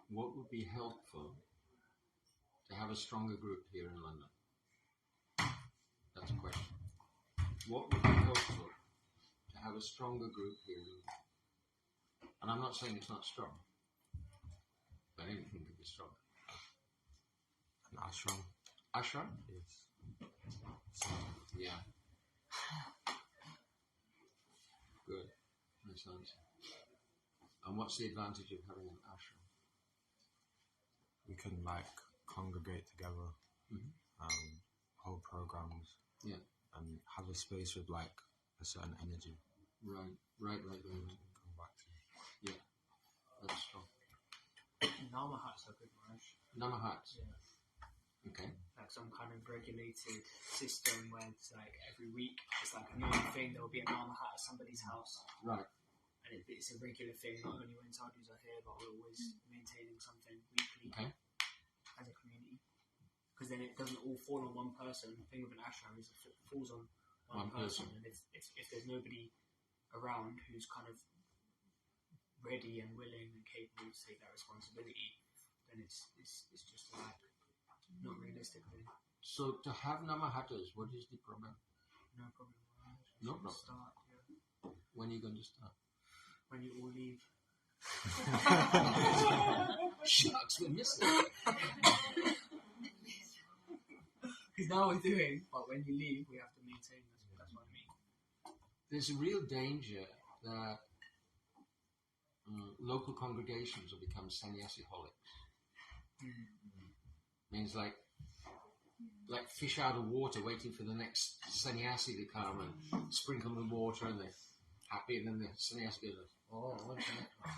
what would be helpful to have a stronger group here in London? That's a question. What would be helpful to have a stronger group here in London? And I'm not saying it's not strong, but anything could be stronger. An ashram. Ashram? Yes. Yeah. Good. Nice answer. And what's the advantage of having an ashram? We can like congregate together, hold programs, and have a space with like a certain energy. Right. Come back to. Yeah, that's strong. Namahats are good, Maharaj. Namahats? Yeah. Okay. Like some kind of regulated system where it's like every week it's like a new thing. There will be a Namahat at somebody's house. Right. And it's a regular thing, not only when sadhus are here, but we're always maintaining something weekly as a community. Because then it doesn't all fall on one person. The thing with an ashram is it falls on one person. And if there's nobody around who's kind of ready and willing and capable to take that responsibility, then it's just like not realistic. Really. So to have namahatas, what is the problem? No problem. No problem. Start, yeah. When are you going to start? When you all leave. Shucks, we're missing. Because now we're doing, but when you leave, we have to maintain this. That's what I mean. There's a real danger that local congregations will become sannyasi-holics. Means like fish out of water, waiting for the next sannyasi to come and sprinkle the water, and they're happy, and then the sannyasi goes, "Oh, when's the next one?"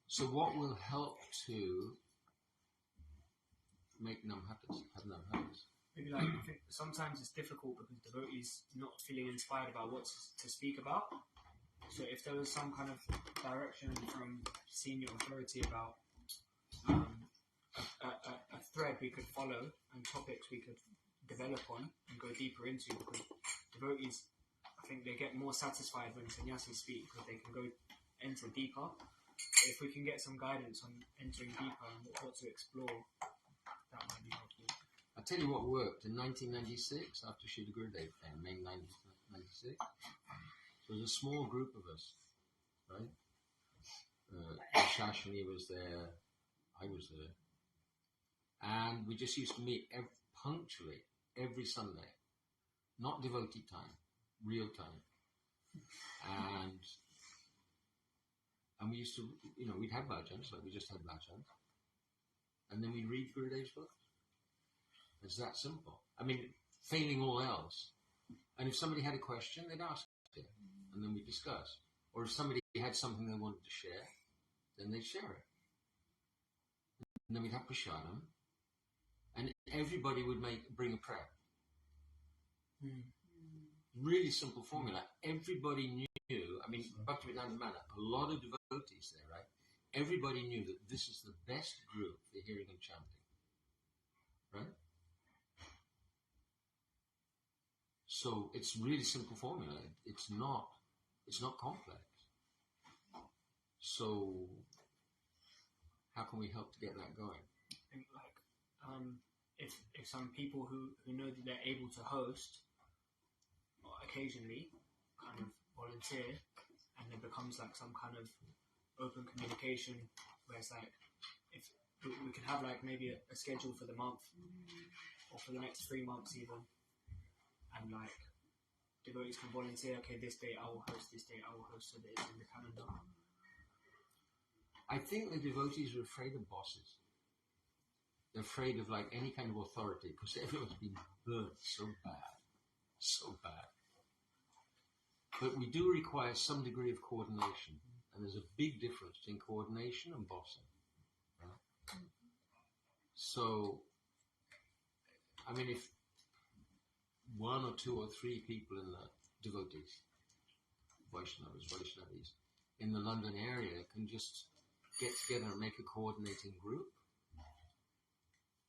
So what will help to make have namhatas? Maybe like I think sometimes it's difficult because devotees not feeling inspired about what to speak about. So if there was some kind of direction from senior authority about a thread we could follow and topics we could develop on and go deeper into, because devotees, I think they get more satisfied when sannyasis speak because they can go enter deeper. If we can get some guidance on entering deeper and what to explore, that might be helpful. I'll tell you what worked in 1996 after Srila Gurudev came, May 1996. So there was a small group of us, right? Shashini was there, I was there, and we just used to meet punctually every Sunday, not devotee time, real time, and we used to, we'd have bhajans, like we just had bhajans, and then we'd read Gurudev's books. It's that simple. I mean, failing all else. And if somebody had a question, they'd ask it, and then we'd discuss. Or if somebody had something they wanted to share, then they'd share it. And then we'd have prasadam, and everybody would bring a prayer. Really simple formula. Everybody knew, I mean, Bhaktivedanta Mana, a lot of devotees there, right? Everybody knew that this is the best group for hearing and chanting. Right? So it's really simple formula. It's not complex. So how can we help to get that going? I think if some people who know that they're able to host occasionally kind of volunteer, and there becomes like some kind of open communication where it's like if we could have like maybe a schedule for the month or for the next 3 months even, and like devotees can volunteer, okay, this day I will host, this day I will host, so that it's in the calendar. I think the devotees are afraid of bosses. They're afraid of like any kind of authority because everyone's been burnt so bad. But we do require some degree of coordination, and there's a big difference between coordination and bossing. Right? So, I mean, if 1 or 2 or 3 people in the devotees, Vaishnavis, in the London area can just get together and make a coordinating group,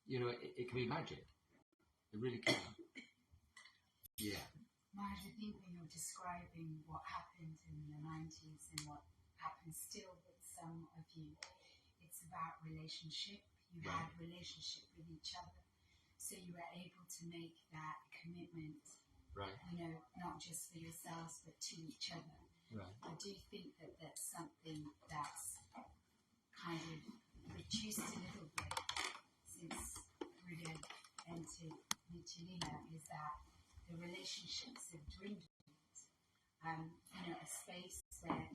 it can be magic. It really can. Yeah. Maharāja, I think when you're describing what happened in the 90s and what happens still with some of you, it's about relationship. You had relationship with each other, so you were able to make that commitment, not just for yourselves but to each other. I do think that that's something that's kind of reduced a little bit since Buddha entered Nityalila, is that the relationships have dwindled. A space where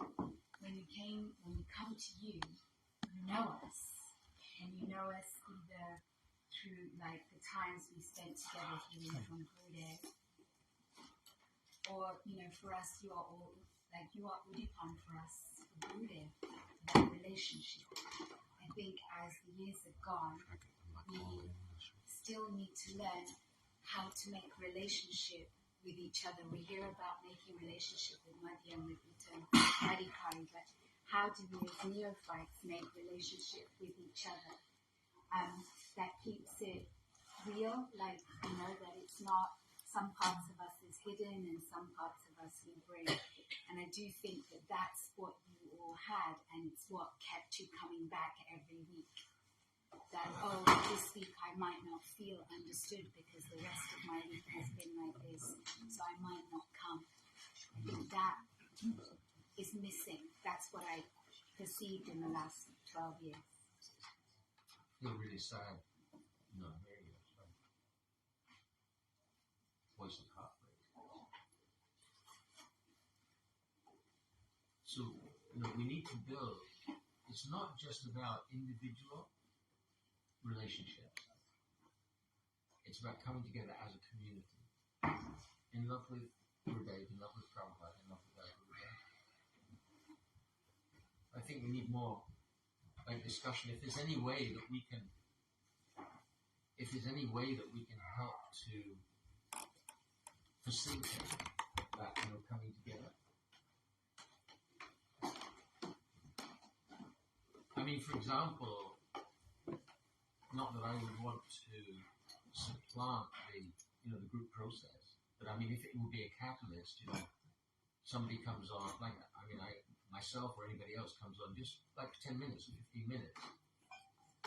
when we come to you, you know us. And you know us either through like the times we spent together hearing from Buddha, or for us you are all like you are Udipan for us, for Buddha, that relationship. I think as the years have gone, we still need to learn how to make relationship with each other. We hear about making relationship with Madhya and with Uttam, Madhikari, but how do we as neophytes make relationship with each other that keeps it real, that it's not some parts of us is hidden and some parts of us we bring. And I do think that that's what you all had, and it's what kept you coming back every week. That, this week I might not feel understood because the rest of my week has been like this, so I might not come. I think that is missing. That's what I perceived in the last 12 years. I feel really sad. No, hearing you. Voice of heartbreak. So, we need to build. It's not just about individual relationships. It's about coming together as a community. In love with Gurudev, in love with Prabhupada, in love with Gurudev. I think we need more discussion. If there's any way that we can help to facilitate that coming together. I mean, for example, not that I would want to supplant the group process, but I mean, if it would be a catalyst, somebody comes on, myself or anybody else comes on just like 10 minutes or 15 minutes,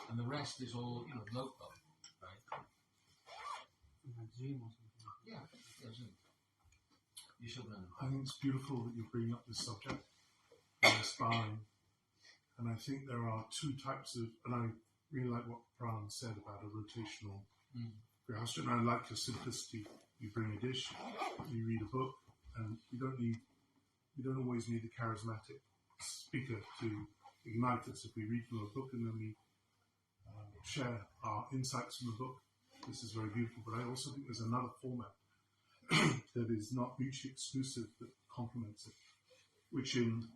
and the rest is all local, right? Zoom or something. Yeah, Zoom. You should know. I think it's beautiful that you're bringing up this subject, inspiring, and I think there are two types of, and I really like what Pran said about a rotational grasp, and I like your simplicity. You bring a dish, you read a book, and you don't always need a charismatic speaker to ignite us. If we read from a book and then we share our insights from the book, this is very beautiful. But I also think there's another format that is not mutually exclusive that complements it, which in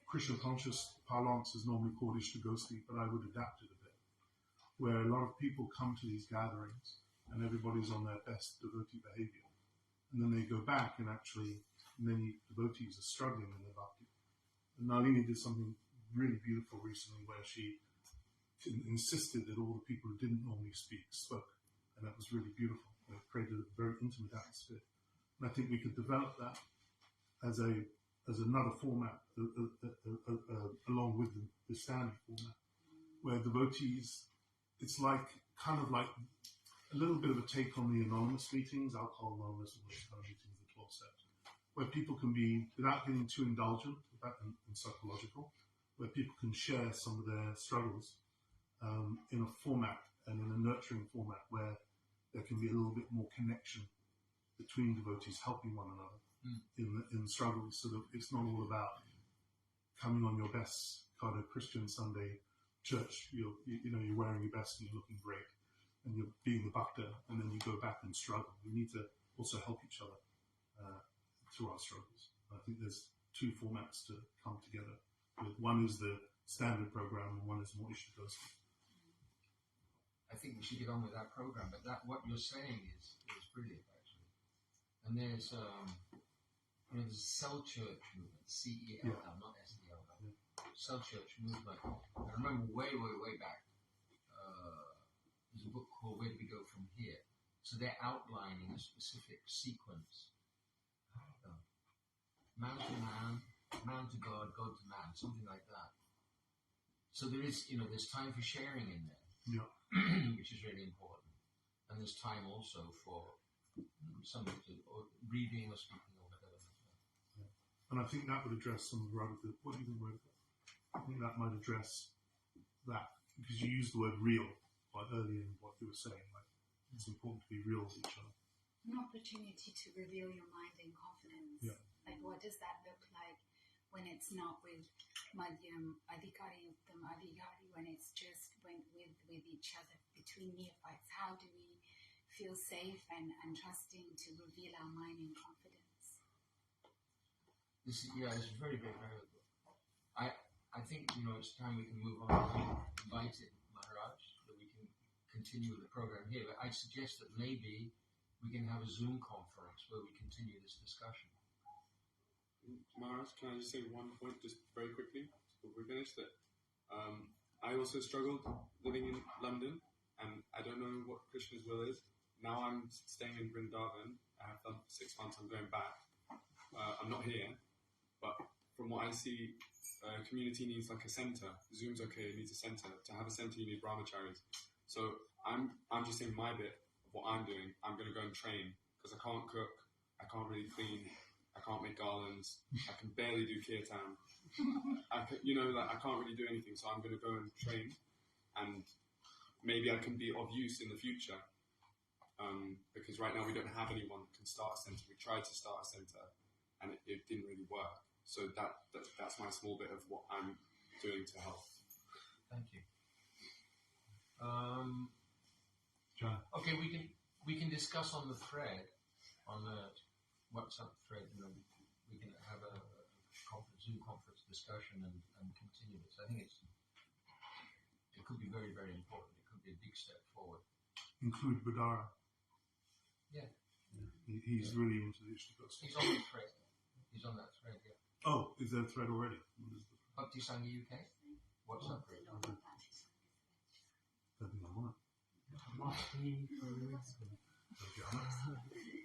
Krishna conscious parlance is normally called Ishtagosti, but I would adapt it a bit, where a lot of people come to these gatherings and everybody's on their best devotee behavior, and then they go back and actually many devotees are struggling in their bhakti. And Nalini did something really beautiful recently where she insisted that all the people who didn't normally speak spoke, and that was really beautiful. It created a very intimate atmosphere. And I think we could develop that as another format along with the standard format, where devotees, it's kind of like a little bit of a take on the anonymous meetings, alcohol anonymous, and those kind of meetings, the 12 steps, where people can be, without getting too indulgent and psychological, where people can share some of their struggles in a format and in a nurturing format where there can be a little bit more connection between devotees helping one another in struggles, so that it's not all about coming on your best kind of Christian Sunday church. You're wearing your best and you're looking great and you're being the bhakta, and then you go back and struggle. We need to also help each other through our struggles. I think there's two formats to come together. One is the standard program and one is more Ishtagosti. I think we should get on with that program, but what you're saying is brilliant, actually. And there's the Cell Church movement, CELL, not SEL, Cell Church movement. I remember way back, there's a book called Where Do We Go From Here? So they're outlining a specific sequence man to man, man to God, God to man, something like that. So there is, there's time for sharing in there, which is really important. And there's time also for somebody to, or reading or speaking or whatever. Yeah. And I think that would address some of the what do you think about that? I think that might address that, because you used the word real like earlier in what you were saying, like it's important to be real with each other. An opportunity to reveal your mind in confidence. Yeah. Like, what does that look like when it's not with Madhyam, Adhikari, Uttam, Adhikari, when it's just with each other, between neophytes? How do we feel safe and trusting to reveal our mind in confidence? This is very, very, very good. I think, it's time we can move on. We invited Maharaj so that we can continue with the program here. But I suggest that maybe we can have a Zoom conference where we continue this discussion. Maharaj, can I just say one point just very quickly before we finish? That I also struggled living in London, and I don't know what Krishna's will is. Now I'm staying in Vrindavan. I have done for 6 months. I'm going back. I'm not here, but from what I see, community needs like a center. Zoom's okay, it needs a center. To have a center, you need brahmacharis. So I'm just saying my bit of what I'm doing. I'm going to go and train because I can't cook, I can't really clean, I can't make garlands, I can barely do kirtan. I can't really do anything. So I'm going to go and train, and maybe I can be of use in the future. Because right now we don't have anyone that can start a center. We tried to start a center, and it didn't really work. So that's my small bit of what I'm doing to help. Thank you. Okay, we can discuss on the thread, on the WhatsApp thread. We can have a Zoom conference discussion and continue this. I think it could be very, very important. It could be a big step forward. Include Badara. Yeah. He's really into the issue. He's on the thread. He's on that thread, yeah. Oh, is there a thread already? Bhakti Sangha UK? What's that thread? I think I'm on it.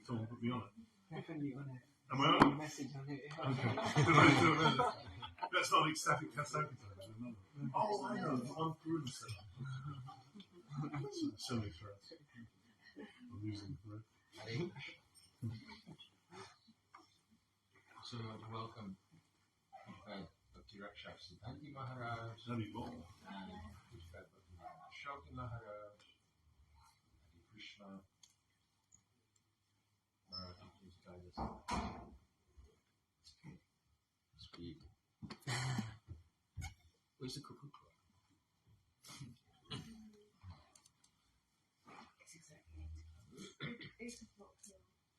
Someone put me on it. Definitely on it. Am I on it? Message on it. Okay. That's not ecstatic Kasaki. Oh, I know. The one Puruna said. So many threads. I'm losing the thread. So I want to welcome Bhakti Rakshāk Sripad Maharāja and Rakshāk Maharāja, Hare Krishna. Maharaj, please guide us. Speak. Where's the cuckoo clock?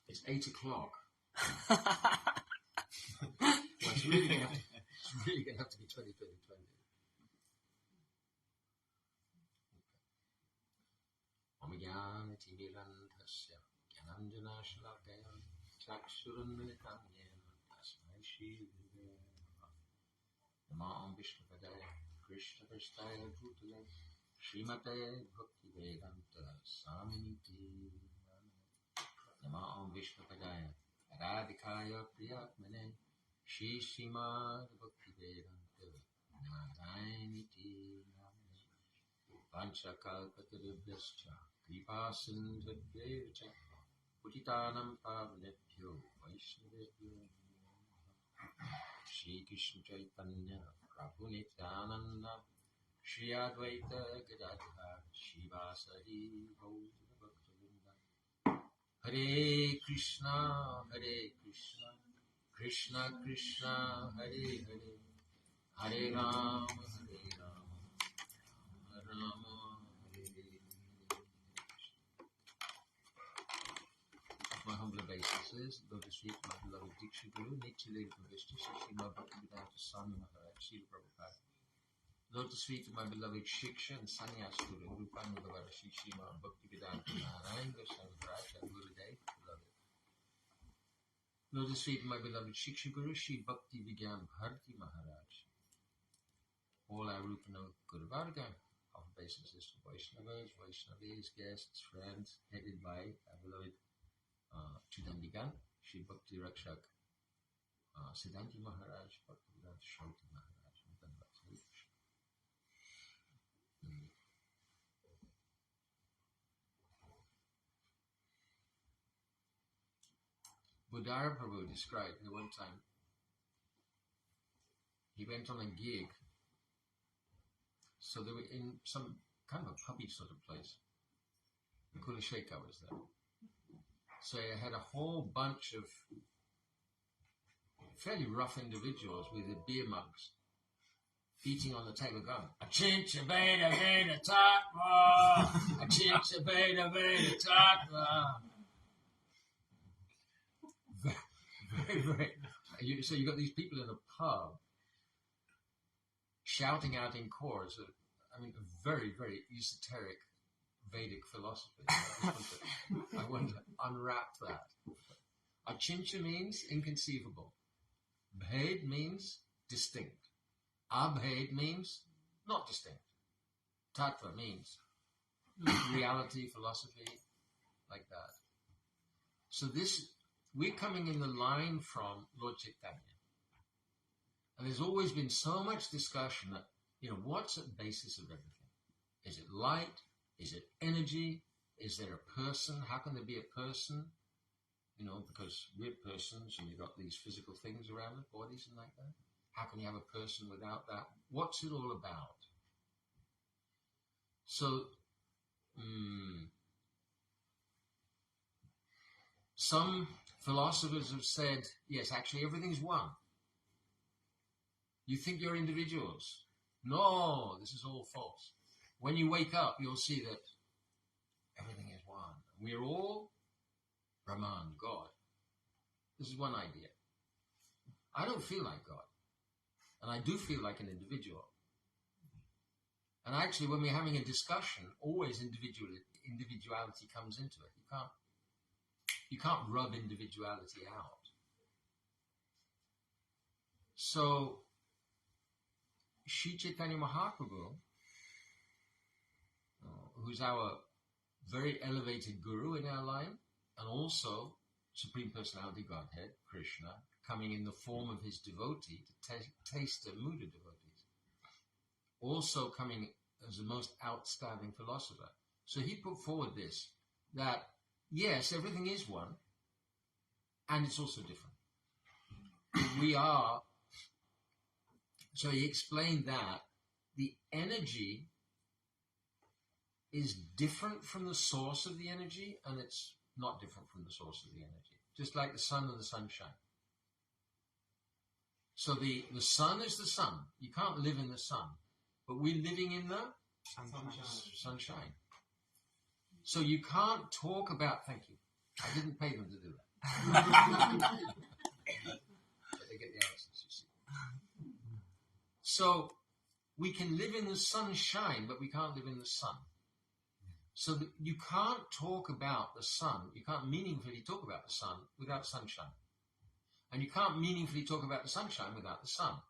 It's 8 o'clock. Well, it's really going to have to be 20, 20, 20. Omigyanatimirandhasya Gyananjanashalakayam Chakshurunmilitamyena Tasmai Shri Namah Vishnupadaya Krishna Prasthaya Bhutale Srimate Bhakti Vedanta Saminiti Namah Vishnupadaya Radhikaya Priyatmane Shri Srimad Bhakti Vedanta Narayaniti Namane Vanchakalpatarubhyascha Kripa Sindhudvyevacha Putitanam Pavanebhyo Vaishnavebhyo Shri Krishna Chaitanya Prabhu Nityananda Shri Advaita Gadadhar Shivasari Gaura Bhaktavinda Hare Krishna Krishna Krishna Hare Hare Hare Rama Rama Hare Hare. My humble obeisances, Lotus Feet, my beloved Diksha Guru, Nitya Lady Vishnu, Shri Bhaktivedanta Swami Maharaj, Srila Prabhupada. Lotus Feet, my beloved Shiksha and Sannyas Guru, Rupanugavara Shri Srimad Bhaktivedanta Narayan Goswami Maharaj, and Gurudev, beloved. Lotus Feet, my beloved Shiksha Guru, Shri Bhakti Vigyan Bharti Maharaj. All our Rupano Guru Varga, of obeisances to Vaishnavas, Vaishnavis, guests, friends, headed by our beloved Chudandigan, Shri Bhakti Rakshāk Siddhanti Maharaj, Bhakti Shauti Maharaj, Buddhara Prabhu described that one time he went on a gig, so they were in some kind of a pubby sort of place. Kulashekar was there. So he had a whole bunch of fairly rough individuals with their beer mugs beating on the table going, "Achincha Veda Veda Tattva, Achincha Veda Veda Tattva." So you got these people in a pub shouting out in chorus, a very, very esoteric Vedic philosophy. I want to unwrap that. Achincha means inconceivable. Bhed means distinct. Abhed means not distinct. Tattva means reality, philosophy, like that. So we're coming in the line from Lord Chaitanya. And there's always been so much discussion that, what's at the basis of everything? Is it light? Is it energy? Is there a person? How can there be a person? Because we're persons and you've got these physical things around us, bodies and like that. How can you have a person without that? What's it all about? So, some philosophers have said, yes, actually everything's one. You think you're individuals. No, this is all false. When you wake up, you'll see that everything is one. We're all Brahman, God. This is one idea. I don't feel like God. And I do feel like an individual. And actually, when we're having a discussion, always individuality comes into it. You can't rub individuality out. So, Sri Chaitanya Mahaprabhu, who's our very elevated guru in our line, and also Supreme Personality Godhead, Krishna, coming in the form of his devotee to taste the mood of devotees. Also coming as the most outstanding philosopher. So he put forward this, that yes, everything is one, and it's also different. We are, so he explained that the energy is different from the source of the energy, and it's not different from the source of the energy. Just like the sun and the sunshine. So the sun is the sun. You can't live in the sun. But we're living in the sunshine. So you can't talk about, thank you. I didn't pay them to do that. But they get the answers, you see. So we can live in the sunshine, but we can't live in the sun. So that you can't talk about the sun, you can't meaningfully talk about the sun without sunshine. And you can't meaningfully talk about the sunshine without the sun.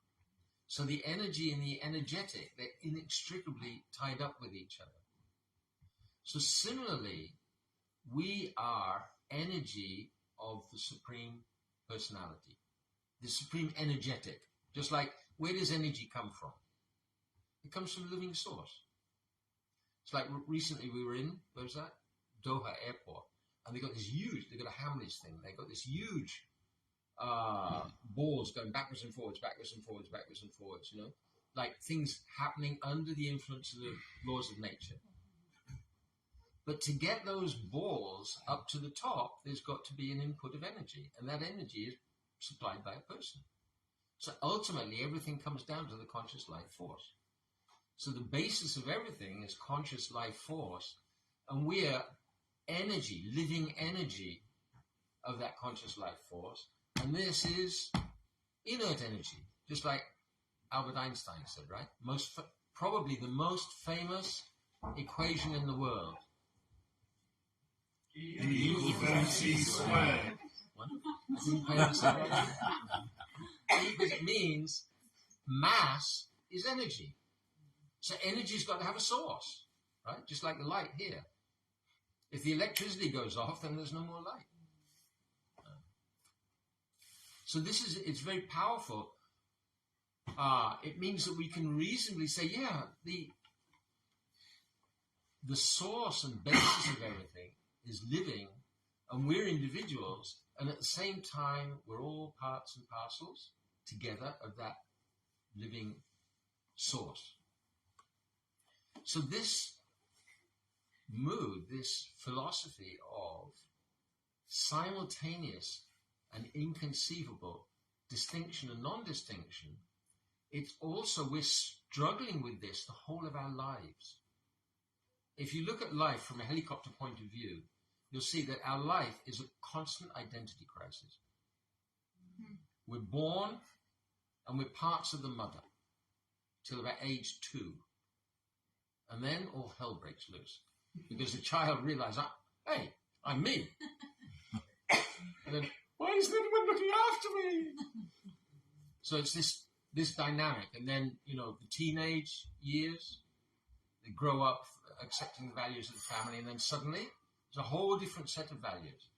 So the energy and the energetic, they're inextricably tied up with each other. So similarly, we are energy of the Supreme Personality, the Supreme Energetic. Just like, where does energy come from? It comes from a living source. It's like recently we were in, where was that? Doha Airport. And they got a Hamleys thing. They got this huge balls going backwards and forwards, like things happening under the influence of the laws of nature. But to get those balls up to the top, there's got to be an input of energy, and that energy is supplied by a person. So ultimately, everything comes down to the conscious life force. So the basis of everything is conscious life force, and we're energy, living energy of that conscious life force. And this is inert energy, just like Albert Einstein said, right? Probably the most famous equation in the world. E=mc squared. What? I didn't pay this out. Because it means mass is energy. So energy's got to have a source, right? Just like the light here. If the electricity goes off, then there's no more light. So it's very powerful. It means that we can reasonably say, yeah, the source and basis of everything is living, and we're individuals, and at the same time, we're all parts and parcels together of that living source. So this mood, this philosophy of simultaneous and inconceivable distinction and non-distinction, it's also, we're struggling with this the whole of our lives. If you look at life from a helicopter point of view, you'll see that our life is a constant identity crisis. Mm-hmm. We're born and we're parts of the mother till about age 2. And then all hell breaks loose because the child realizes, hey, I'm me. And then, why isn't anyone looking after me? So it's this dynamic. And then, the teenage years, they grow up accepting the values of the family, and then suddenly there's a whole different set of values.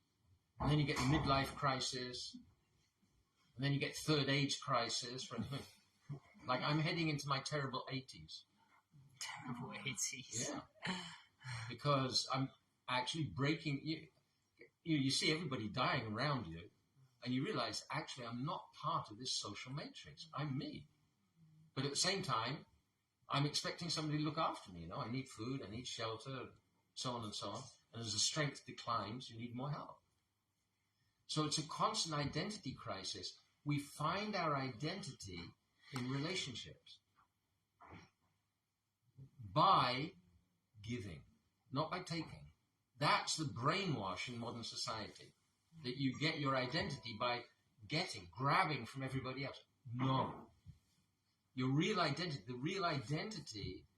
And then you get the midlife crisis, and then you get third age crisis. Like I'm heading into my terrible 80s. Terrible 80s. Yeah. Because I'm actually breaking... You see everybody dying around you, and you realize, actually, I'm not part of this social matrix. I'm me. But at the same time, I'm expecting somebody to look after me. I need food, I need shelter, so on and so on. And as the strength declines, you need more help. So it's a constant identity crisis. We find our identity in relationships by giving, not by taking. That's the brainwash in modern society, that you get your identity by grabbing from everybody else. No. Your real identity, the real identity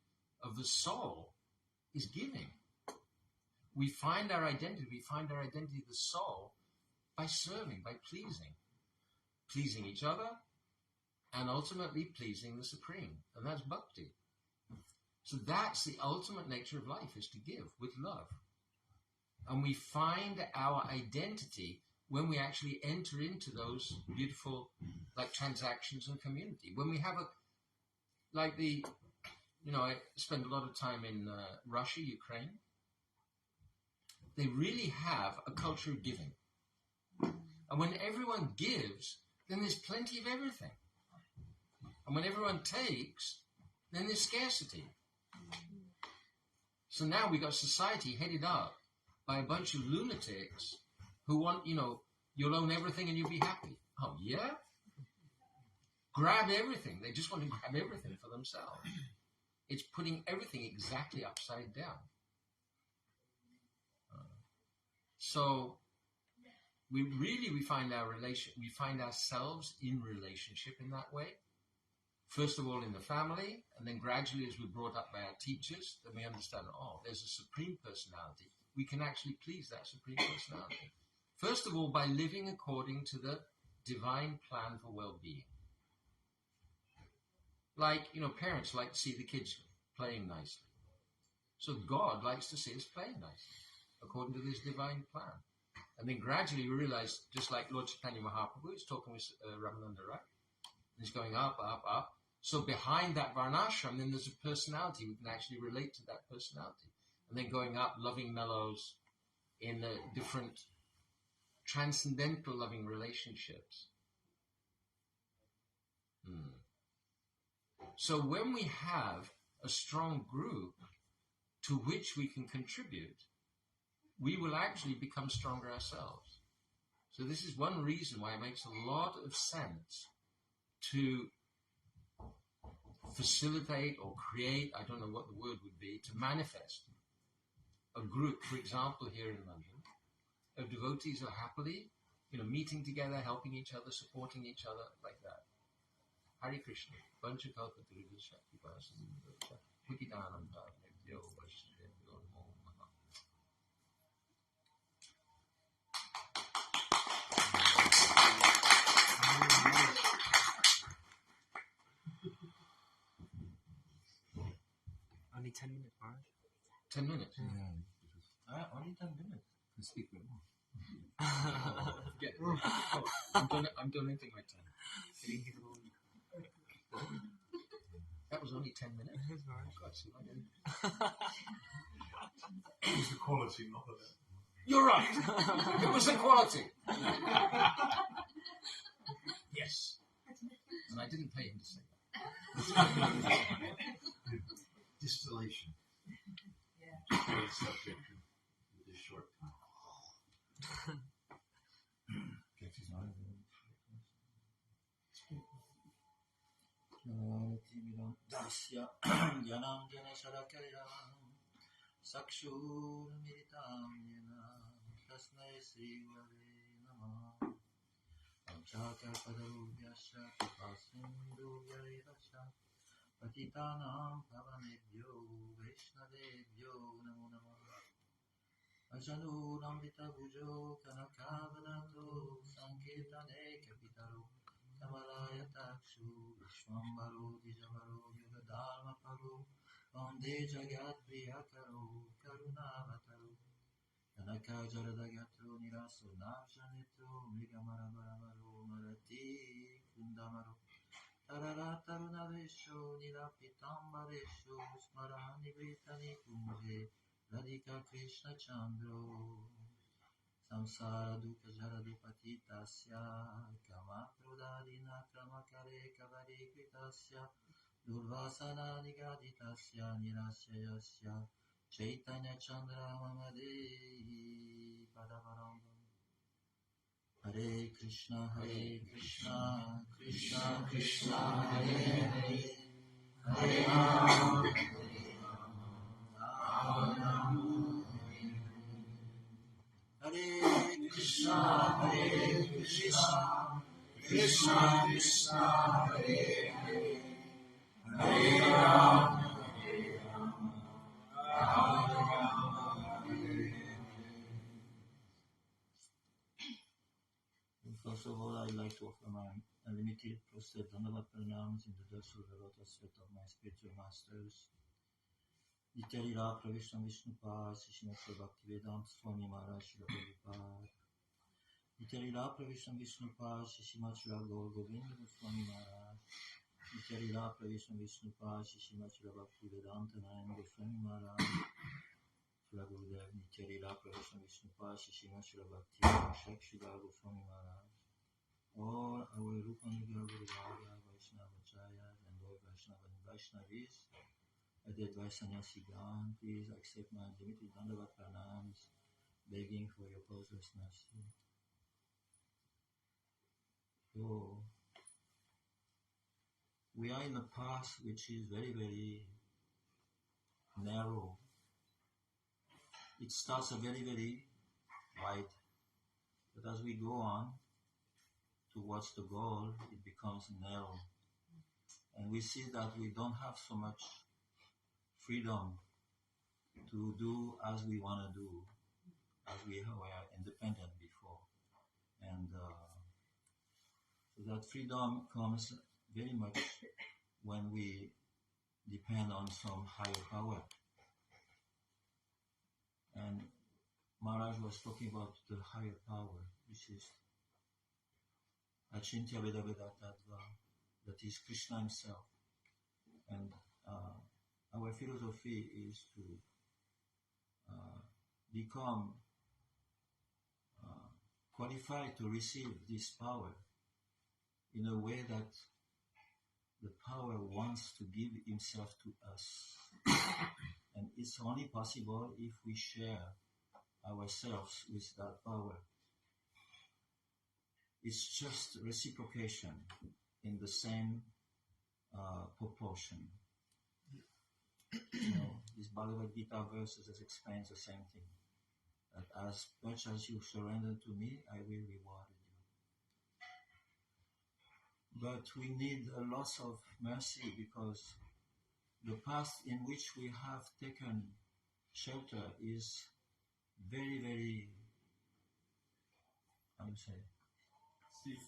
of the soul is giving. We find our identity of the soul by serving, by pleasing each other, and ultimately pleasing the Supreme. And that's Bhakti. So that's the ultimate nature of life, is to give with love. And we find our identity when we actually enter into those beautiful, transactions and community. When we have I spend a lot of time in Russia, Ukraine. They really have a culture of giving. And when everyone gives, then there's plenty of everything. And when everyone takes, then there's scarcity. So now we've got society headed up by a bunch of lunatics who want, you'll own everything and you'll be happy. Oh, yeah? Grab everything. They just want to grab everything for themselves. It's putting everything exactly upside down. So we find we find ourselves in relationship in that way. First of all in the family, and then gradually as we're brought up by our teachers, then we understand, there's a Supreme Personality. We can actually please that Supreme Personality. First of all, by living according to the divine plan for well-being. Parents like to see the kids playing nicely. So God likes to see us playing nicely, according to this divine plan. And then gradually we realize, just like Lord Chaitanya Mahaprabhu is talking with Ramananda, right? He's going up, up, up. So behind that varnashram, then there's a personality. We can actually relate to that personality. And then going up, loving mellows in the different transcendental loving relationships. So when we have a strong group to which we can contribute, we will actually become stronger ourselves. So this is one reason why it makes a lot of sense to facilitate or create, I don't know what the word would be, to manifest a group, for example, here in London, of devotees who are happily, meeting together, helping each other, supporting each other, like that. Hare Krishna. Panchakalpa Trivya Shakti Vasana Vikidananda Nityo Vaishnav Namo Maha. Only 10 minutes, Maharaj. 10 minutes? Yeah. Only 10 minutes. Can speak a bit more. Forget it. I'm donating my time. That was only 10 minutes. It was the quality, not the level. You're right. It was the quality. Yes. And I didn't pay him to say that. Distillation. Yeah. Very subject with this short time. Dasya Yanam Jana Sarakaya Sakshur Militam Yana Tasmai Sri Vare Nama Rakshāka Padarubhyasya Pasindu Yarihasya Patitanam Pavanebhyo Vaishnavebhyo Namo Namah Ajanuram Vitabujo Kanakavanato Sankirtane Kapitaro Kamalaya Takshu Vishwambaro Dijavaro Yogadharma Pago Vande Jagat Priyakaro Karunavataro Kanaka Jaradagatro Niraso Navjanitro Mrigamarabaramaro Marati Kundamaro Tarara Tarunavesho Nirapitambaresho Smarani Vetani Kunje Radhika Krishna Chandro Samsara Dukkha Jaradupatitasya Kamakrodadina Kramakare Kavarikritasya Durvasana Nigaditasya Nirasyayasya Chaitanya Chandra Mamade Padavarambam Hare Krishna Krishna Krishna Hare Hare Hare Rama Rama Rama Hare Krishna Krishna Krishna Hare Hare Hare Rama First of all, I'd like to offer my unlimited prostate Dandavat pranams in the dust of the lotus feet of my spiritual masters. Nityalila Pravishna Vishnupa Sishimatra Bhaktivedanta Swami Maharaj Srila Prabhupada. Nityalila Pravishna Vishnupa Sishimatra Gaur Govinda Swami Maharaj. Nityalila Pravishna Vishnupa Sishimatra Bhaktivedanta Nayan Goswami Maharaj. Srila Gurudev Nityalila Pravishna Vishnupa Sishimatra Bhaktivedanta Srila Goswami Maharaj. All our Rupanugya Guru Varya Vaishnavacharyas and all Vaishnava and Vaishnavis. I did by Sannyasi Gan, please accept my unlimited Dandavat pranams, begging for your pauseless mercy. So, we are in a path which is very, very narrow. It starts very, very wide, but as we go on towards the goal, it becomes narrow. And we see that we don't have so much freedom to do as we want to do, as we were independent before. And so that freedom comes very much when we depend on some higher power. And Maharaj was talking about the higher power, which is Achintya Veda Veda Tattva, that is Krishna himself. And our philosophy is to become qualified to receive this power in a way that the power wants to give himself to us. And it's only possible if we share ourselves with that power. It's just reciprocation in the same proportion. This Bhagavad Gita verses explains the same thing. That as much as you surrender to me, I will reward you. But we need a lot of mercy because the path in which we have taken shelter is very, very, how do you say? Steep.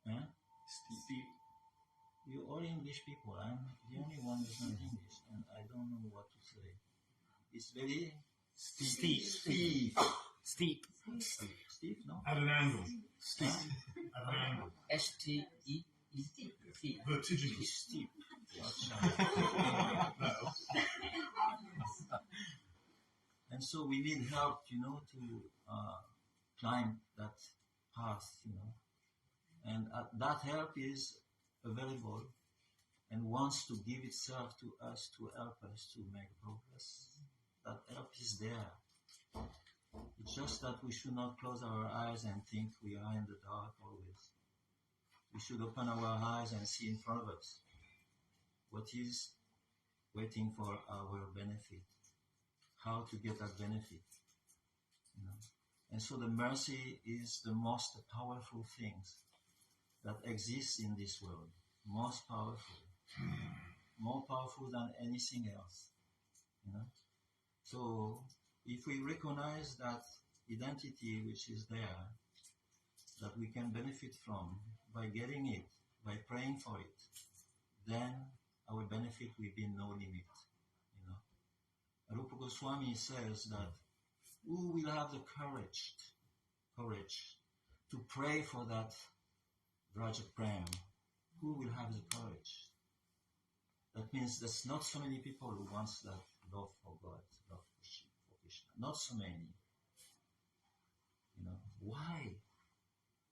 Huh? Steep. You're all English people. I'm the only one who's not English, and I don't know what to say. It's very steep. Steep. Steep, no? At an angle. Steep. At an angle. S-T-E-E-P. Vertiginous. Steep. No. And so we need help, to climb that path, And that help is available and wants to give itself to us to help us to make progress. That help is there. It's just that we should not close our eyes and think we are in the dark always. We should open our eyes and see in front of us what is waiting for our benefit, how to get that benefit. And so the mercy is the most powerful things that exists in this world. Most powerful. More powerful than anything else. So if we recognize that identity which is there, that we can benefit from by getting it, by praying for it, then our benefit will be no limit. Rupa Goswami says that who will have the courage to pray for that Raja Prem? Who will have the courage? That means there's not so many people who wants that love for God, love for Krishna. Not so many. Why?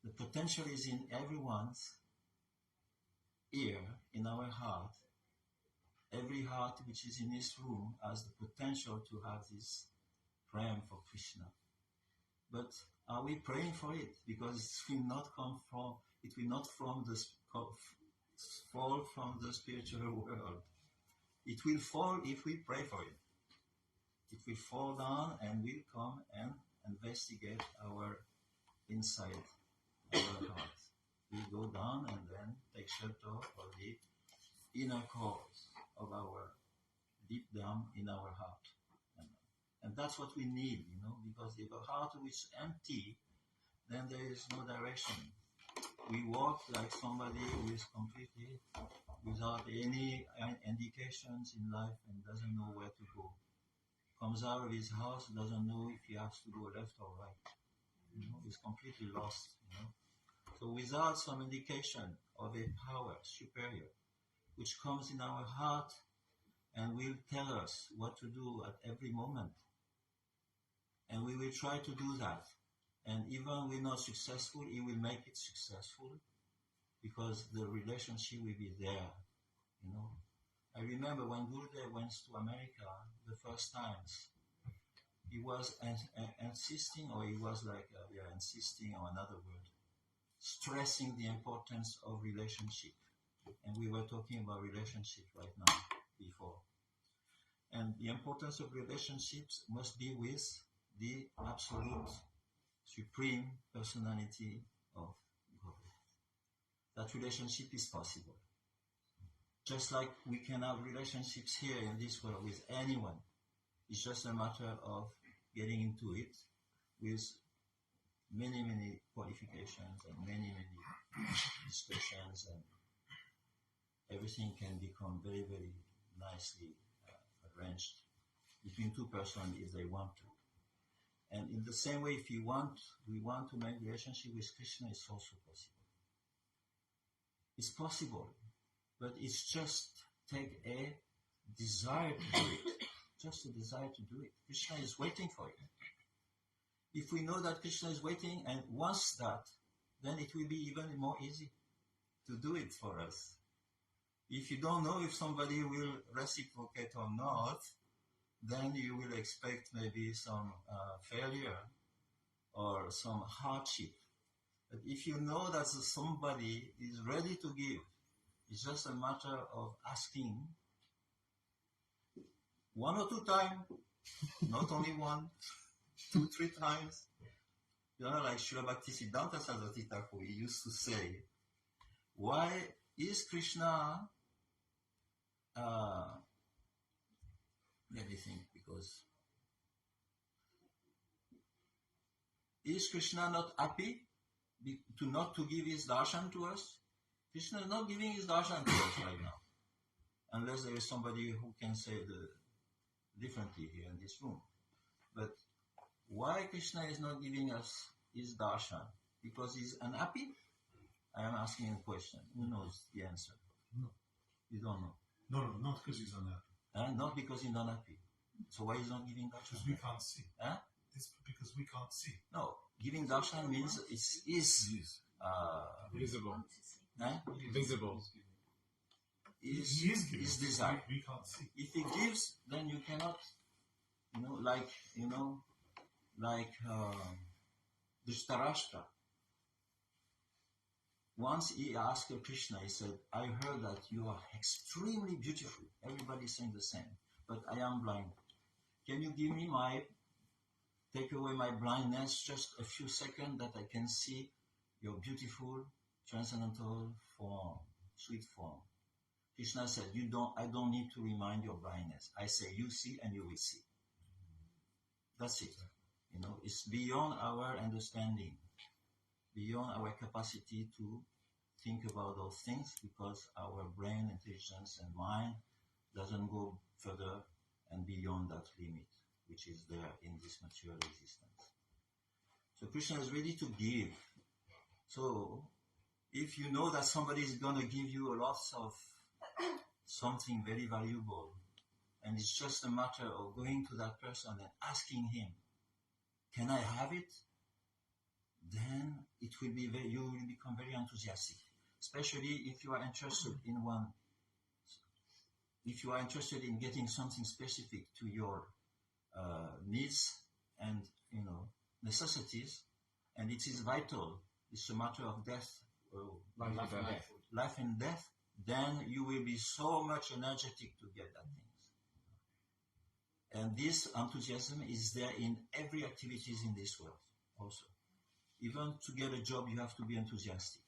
The potential is in everyone's ear, in our heart. Every heart which is in this room has the potential to have this prayer for Krishna. But are we praying for it? Because it will not fall from the spiritual world. It will fall if we pray for it. It will fall down and will come and investigate our inside, our heart. We go down and then take shelter of the inner cause of our deep down in our heart. And that's what we need, because if a heart is empty, then there is no direction. We walk like somebody who is completely without any indications in life and doesn't know where to go. Comes out of his house, doesn't know if he has to go left or right. He's completely lost. So without some indication of a power superior, which comes in our heart and will tell us what to do at every moment, and we will try to do that. And even we're not successful, he will make it successful because the relationship will be there. I remember when Gurudev went to America the first times, he was insisting on another word, stressing the importance of relationship. And we were talking about relationship right now, before. And the importance of relationships must be with the absolute supreme personality of God. That relationship is possible. Just like we can have relationships here in this world with anyone. It's just a matter of getting into it with many, many qualifications and many, many discussions, and everything can become very, very nicely arranged between two persons if they want to. And in the same way, if we want to make relationship with Krishna, it's also possible. It's possible, but it's just take a desire to do it. Just a desire to do it. Krishna is waiting for you. If we know that Krishna is waiting and wants that, then it will be even more easy to do it for us. If you don't know if somebody will reciprocate or not, then you will expect maybe some failure or some hardship. But if you know that somebody is ready to give, it's just a matter of asking 1 or 2 times, not only 1, 2, 3 times. Like Srila Bhakti Siddhanta Saraswati Thakur, he used to say, why is Krishna, let me think, because is Krishna not happy not to give his darshan to us? Krishna is not giving his darshan to us right now, unless there is somebody who can say differently here in this room. But Why Krishna is not giving us his darshan? Because he's unhappy? I am asking a question. Who knows the answer? No. You don't know. No, not because he's unhappy. Not because he's not happy. So why he's not giving darshan? Because we can't see. Huh? It's because we can't see. No, giving darshan means it is visible. Visible. He is giving. His desire. We can't see. If he gives, then you cannot, like Dhritarashtra. Once he asked Krishna, he said, I heard that you are extremely beautiful. Everybody is saying the same, but I am blind. Can you give me take away my blindness just a few seconds that I can see your beautiful, transcendental form, sweet form? Krishna said, I don't need to remind your blindness. I say, you see and you will see. That's it. It's beyond our understanding, beyond our capacity to think about those things, because our brain, intelligence, and mind doesn't go further and beyond that limit, which is there in this material existence. So Krishna is ready to give. So if you know that somebody is going to give you a lot of something very valuable, and it's just a matter of going to that person and asking him, can I have it? Then it will be you will become very enthusiastic, especially if you are interested in one. If you are interested in getting something specific to your needs and necessities, and it is vital. It's a matter of death, life and death. Then you will be so much energetic to get that things. And this enthusiasm is there in every activities in this world also. Even to get a job, you have to be enthusiastic.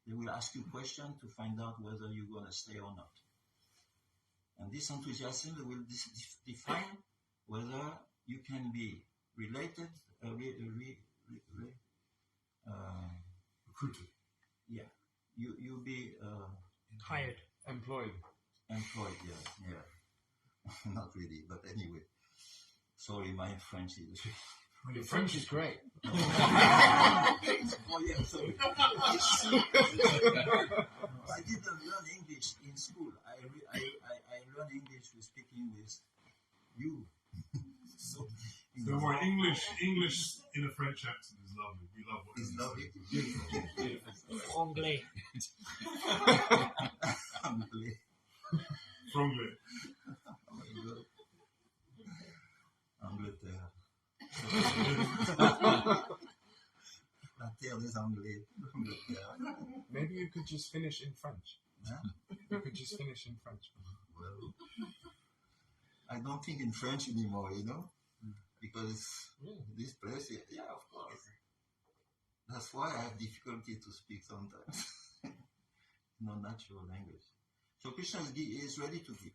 They will ask you questions to find out whether you're going to stay or not. And this enthusiasm will define whether you can be related, Recruited. Yeah. You'll be hired. Employed, yeah. Not really, but anyway. Sorry, my French is... Your French is great. Oh, yeah, sorry. I didn't learn English in school. I learned English with speaking with you. So English in a French accent is lovely. We love what it is. It's lovely. Beautiful. Anglais. Franglais. Angleterre. La terre des Anglais. Maybe you could just finish in French. Huh? You could just finish in French. Well, I don't think in French anymore, because this place, yeah, of course. That's why I have difficulty to speak sometimes. Not natural language. So Krishna is ready to give.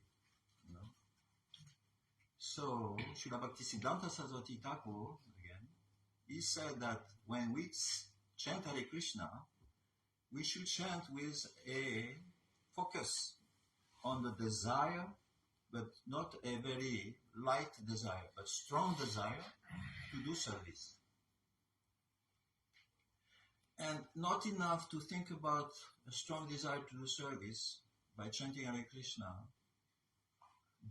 So Srila Bhaktisiddhanta Saraswati Thakur, again, he said that when we chant Hare Krishna, we should chant with a focus on the desire, but not a very light desire, but strong desire to do service. And not enough to think about a strong desire to do service by chanting Hare Krishna,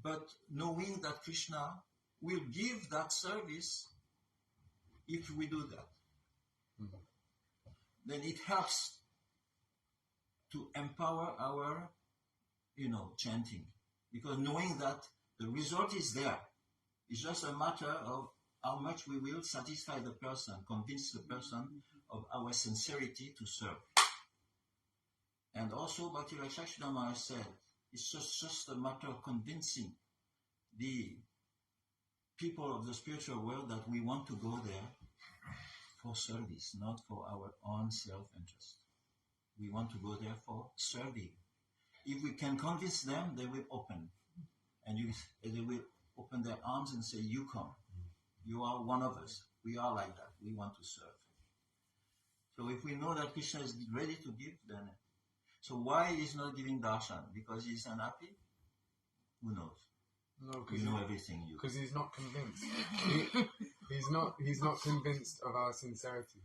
but knowing that Krishna will give that service if we do that. Mm-hmm. Then it helps to empower our, chanting. Because knowing that the result is there, it's just a matter of how much we will satisfy the person, convince the person of our sincerity to serve. And also, Bhakti Rakshāk Maharāja said, it's just a matter of convincing the people of the spiritual world that we want to go there for service, not for our own self-interest. We want to go there for serving. If we can convince them, they will open. And they will open their arms and say, you come. You are one of us. We are like that. We want to serve. So if we know that Krishna is ready to give, then... So why he's not giving darshan? Because he's unhappy? Who knows? No, you know everything. Because he's not convinced. He's not convinced of our sincerity.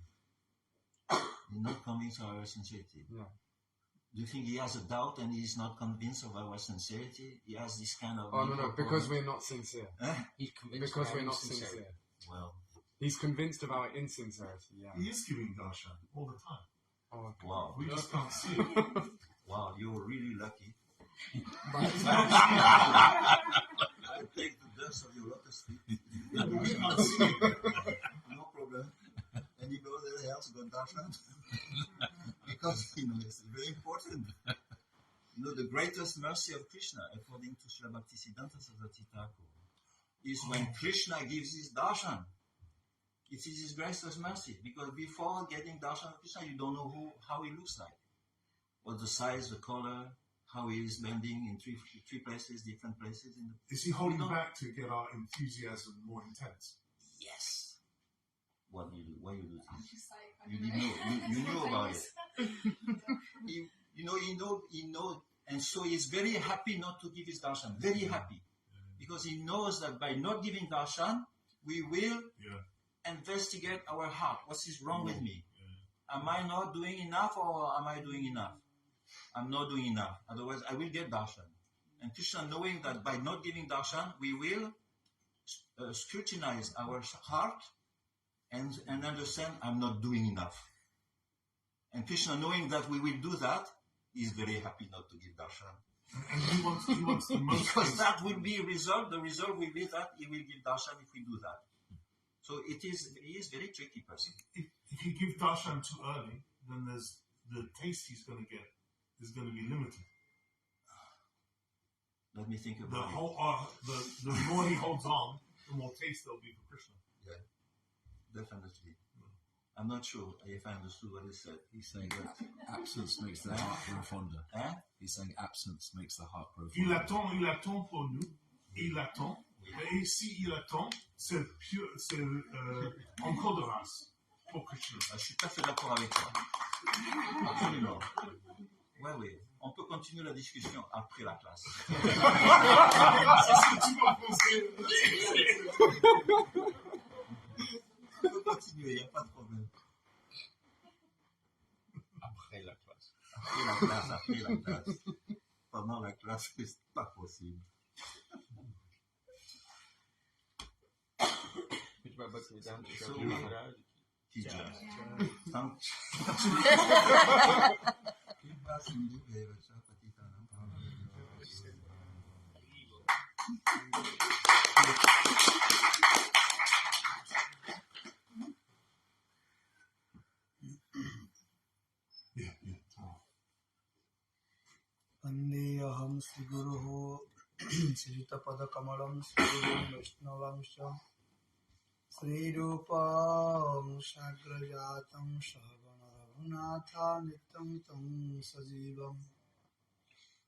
He's not convinced of our sincerity. Yeah. Do you think he has a doubt and he's not convinced of our sincerity? He has this kind of... Oh, no, because we're not sincere. He's convinced Because we're not sincere. sincere. Well... He's convinced of our insincerity, yeah. He is giving darshan all the time. Oh, okay. Wow. We just can't see it. Wow, you're really lucky. I take the dust of your lotus feet. We can't see it. No problem. And you go there, else go darshan. Because, it's very important. The greatest mercy of Krishna, according to Srila Bhaktisiddhanta Saraswati Thakur, is when Krishna gives his darshan. It is his greatest mercy, because before getting darshan of Krishna, you don't know how he looks like. What the size, the color, how he is bending in three places, different places. Is he holding back to get our enthusiasm more intense? Yes. What do you do? Why you do this? You didn't know. You knew about it. He know, and so he's very happy not to give his darshan. Very happy, because he knows that by not giving darshan, we will investigate our heart. What is wrong with me? Am I not doing enough, or am I doing enough? I'm not doing enough. Otherwise, I will get darshan. And Krishna, knowing that by not giving darshan, we will scrutinize our heart and understand I'm not doing enough. And Krishna, knowing that we will do that, is very happy not to give darshan. And he wants the most. Because that will be result. The result will be that he will give darshan if we do that. So he is very tricky person. If you give darshan too early, then there's the taste he's going to get is going to be limited. Let me think about the it. The more he holds on, the more taste there'll be for Krishna. Yeah, definitely. I'm not sure if I understood what he said. He's saying that absence makes the heart grow fonder. He's saying absence makes the heart grow fonder. Il attend pour nous. Il attend. Et si il attend, c'est encore de race pour Krishna. Je suis tout à fait d'accord avec toi. Absolument. Oui. On peut continuer la discussion après la classe. C'est ce que tu m'as posé. On peut continuer, il n'y a pas de problème. Après la classe. Après la classe. Pendant la classe, c'est pas possible. So, Vandeham Sri Guruho Sripad Sri Vaishnavamsha Sri Rupam Sagrajatam Sahavana Raghunatha Nityam Tam Sajivam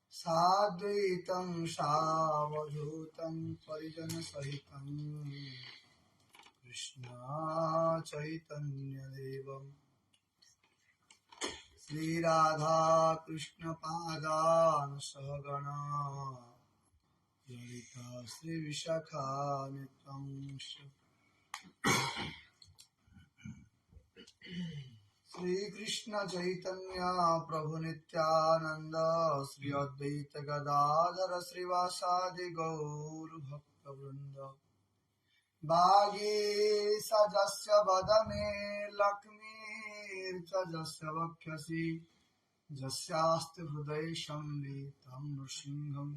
Sadvaitam Savadhutam Parijana Sahitam Krishna Chaitanya Devam Sri Radha Krishna Padan Sahagana Lalita Sri Vishakha Nityam Sri Krishna Chaitanya Prabhu Nityananda Sri Advaita Gadadhara Sri Vasadi Gaur Bhakta Vrinda Bhagi Sajasya Badame Lakmi Jasya Vakhyasi Jasyasti Hruday Shamli Tam Nrsingham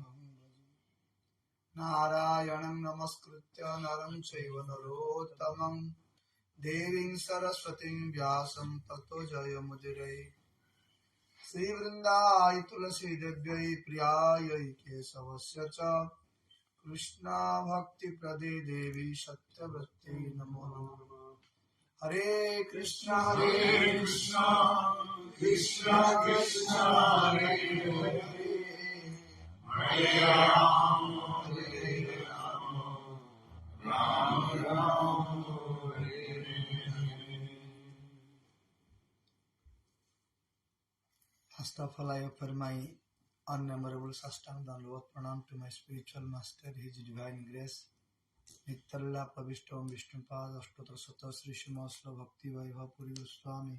Narayanam Namaskritya Naram Chaiva Narottamam Deving Saraswatim Vyasam Tato Jayamudirai Sri Vrindai Tulasi Devyai Priyayai Kesavasya Cha Krishna Bhakti Prade Devi Satyavati Namo Hare Krishna Krishna Krishna Hare Hare Hare Ram Ram First of all, I offer my unmemorable Sastang Dandavad Pranam to my spiritual master, His Divine Grace, Nittalla Pavishtam Vishnupad Ashtotra Sata Sri Shimasla Bhakti Vaibhav Puri Goswami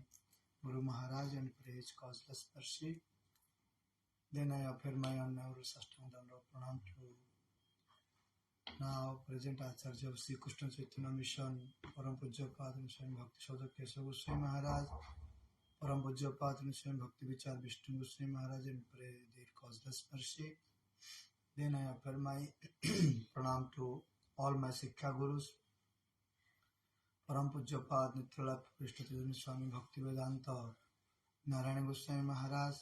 Guru Maharaj and praise causeless mercy. Then I offer my unnumbered Sastanga Pranam to now present Acharya of Sri Krishna Chaitanya Mission, Param Pujya Padma Swami Bhakti Sodha Kesava Goswami Maharaj, Param Pujya Padma Swami Bhakti Vichar Vishnu Goswami Maharaj and pray their causeless mercy. Then I offer my pranam to all my Sikkha Gurus, Param Pujya Pad Nitrala Krishna Chaitanya Swami Bhakti Vedanta Narayana Goswami Maharaj,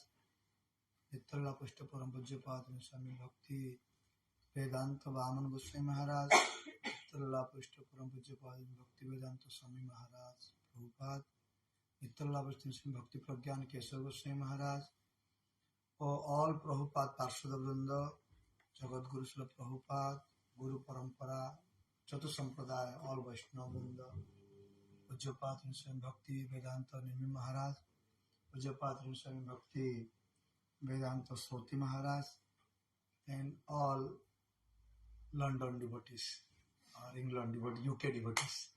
Nitrala Krishna Param Pujya Pad Swami Bhakti Vedanta Vaman Goswami Maharaj, Nitrala Krishna Param Pujya Pad Bhakti Vedanta Swami Maharaj Prabhupada, Nitrala Krishna Swami Bhakti Pragyan Kesava Goswami Maharaj, all Prabhupada Parshada Vrinda, Jagat Guru Srila Prabhupada, Guru Parampara, Chatu Sampradaya, all Vaishnava Vrinda, Pujyapat Swami Bhakti Vedanta Nimi Maharaj, Pujyapat Swami Bhakti Vedanta Soti Maharaj, and all London devotees, or England devotees, UK devotees.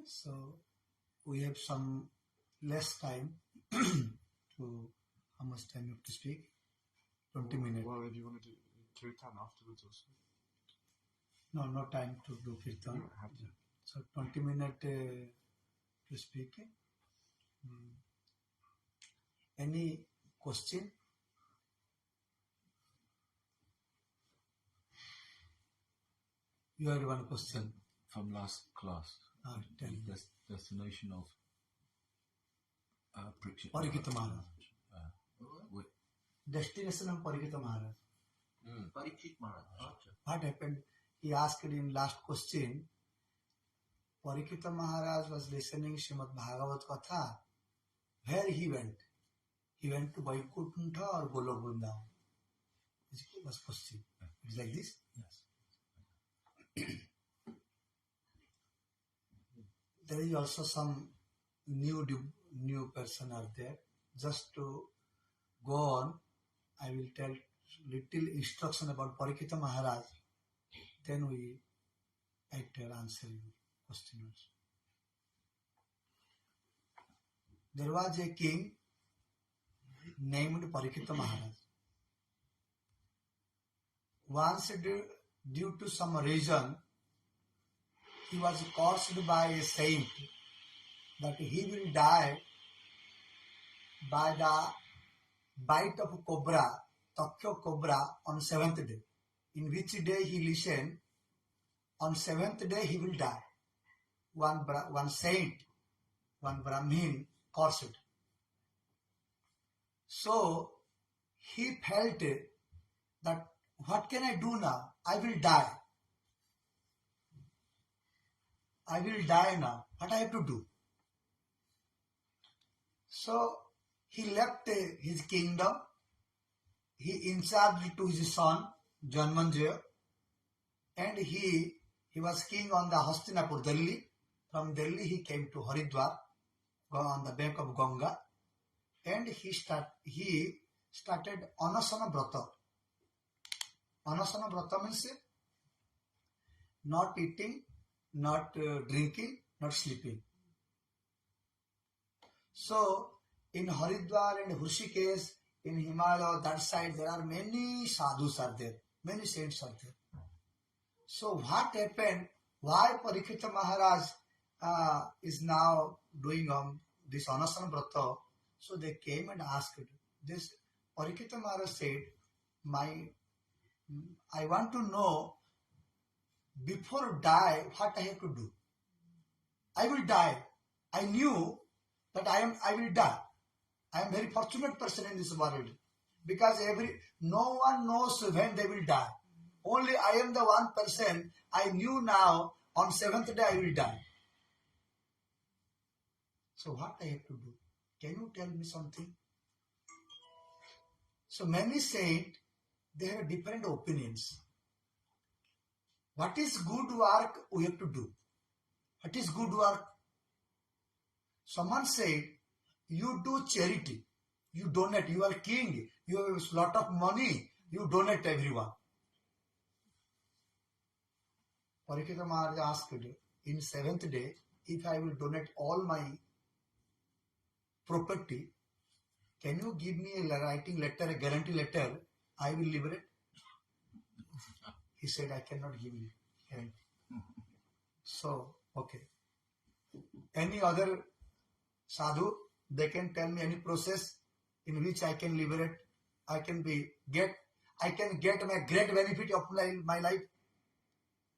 So we have some less time to how much time you have to speak? 20 minutes. Well, if you want to do kirtan afterwards also. No, no time to do kirtan. You don't have to. So 20 minutes to speak. Any question? You had one question. From last class. Tell me. There's the notion of Parikita Maharaj. Destination of Parikita Maharaj. Parikshit Maharaj. What happened? He asked in last question. Parikita Maharaj was listening Srimad Bhagavad Katha. Where he went? He went to Vaikuntha or Golok Vrindavan? This was question. It's like this? Yes. There is also some new person are there. Just to go on, I will tell little instruction about Parikita Maharaj. Then I tell answer your questions. There was a king named Parikita Maharaj. Once, due to some reason, he was cursed by a saint that he will die by the bite of a cobra, Takya cobra, on 7th day. In which day he listened, on 7th day he will die. One saint, one Brahmin cursed. So he felt that what can I do now? I will die. I will die now. What I have to do? So he left his kingdom. He in charge to his son Janmanjaya, and he was king on the Hastinapur, Delhi. From Delhi he came to Haridwar, on the bank of Ganga, and he started Anasana Brata. Anasana Brata means not eating, not drinking, not sleeping. So in Haridwar and Hrishikesh, in Himalaya, that side, there are many sadhus are there, many saints are there. So what happened? Why Parikita Maharaj is now doing this Anasana Brata? So they came and asked. This Parikita Maharaj said, I want to know before die what I have to do. I will die. I knew that I will die. I am very fortunate person in this world because no one knows when they will die. Only I am the one person I knew now on 7th day I will die. So what I have to do? Can you tell me something? So many saints, they have different opinions. What is good work we have to do? What is good work? Someone said, you do charity. You donate. You are king. You have a lot of money. You donate to everyone. Parikshita Maharaj asked, in seventh day, if I will donate all my property, can you give me a writing letter, a guarantee letter, I will liberate? He said, I cannot give you guarantee. So, okay. Any other sadhu, they can tell me any process in which I can liberate, I can get my great benefit of my life.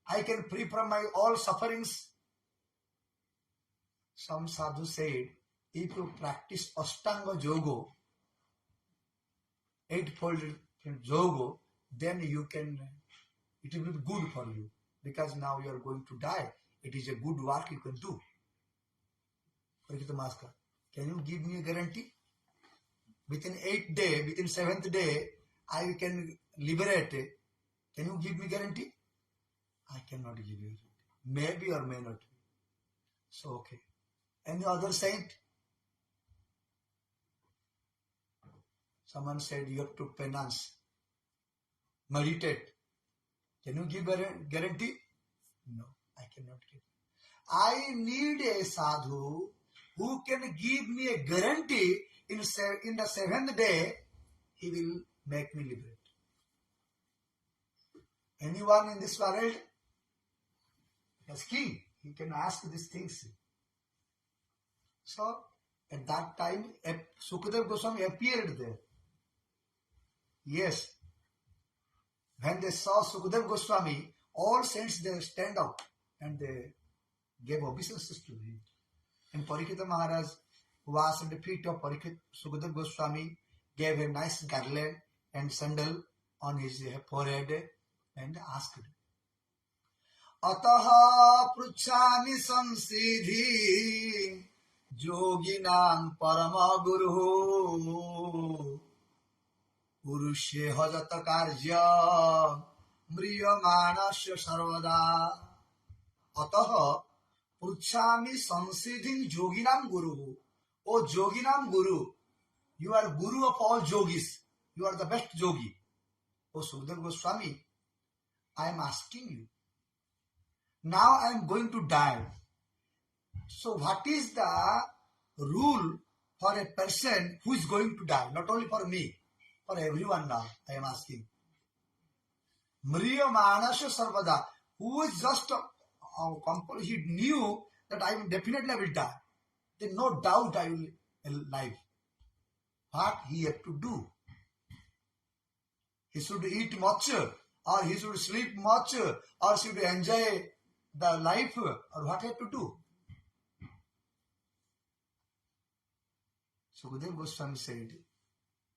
I can free from my all sufferings. Some sadhu said, if you practice Ashtanga Yoga, eightfold Yoga, then you can, it will be good for you. Because now you are going to die. It is a good work you can do. Parikshita Maharaj, can you give me a guarantee? Within 8th day, within 7th day, I can liberate. Can you give me guarantee? I cannot give you. Maybe or may not be. So, okay. Any other saint? Someone said you have to penance, meditate. Can you give guarantee? No, I cannot give. I need a sadhu who can give me a guarantee in the 7th day, he will make me liberate. Anyone in this world? As king, he can ask these things. So, at that time, Sukadeva Goswami appeared there. Yes. When they saw Sukadeva Goswami, all saints they stand up and they gave obeisances to him. And Parikshita Maharaj was at the feet of Sukadeva Goswami, gave a nice garland and sandal on his forehead and asked, Ataha pruchami samsiddhi yoginam parama guru purushe hajata karya mriyamanasya sarvada. Ataha pruchami samsiddhi yoginam guru. O yoginam guru, you are guru of all yogis. You are the best yogi. O Sukadeva Goswami, I am asking you. Now I am going to die. So what is the rule for a person who is going to die? Not only for me, for everyone now, I am asking. Mriya Manasya Sarvada, who is just he knew that I will definitely will die. Then no doubt I will live. What he had to do? He should eat much, or he should sleep much, or should enjoy the life, or what he had to do? Sukadeva Goswami said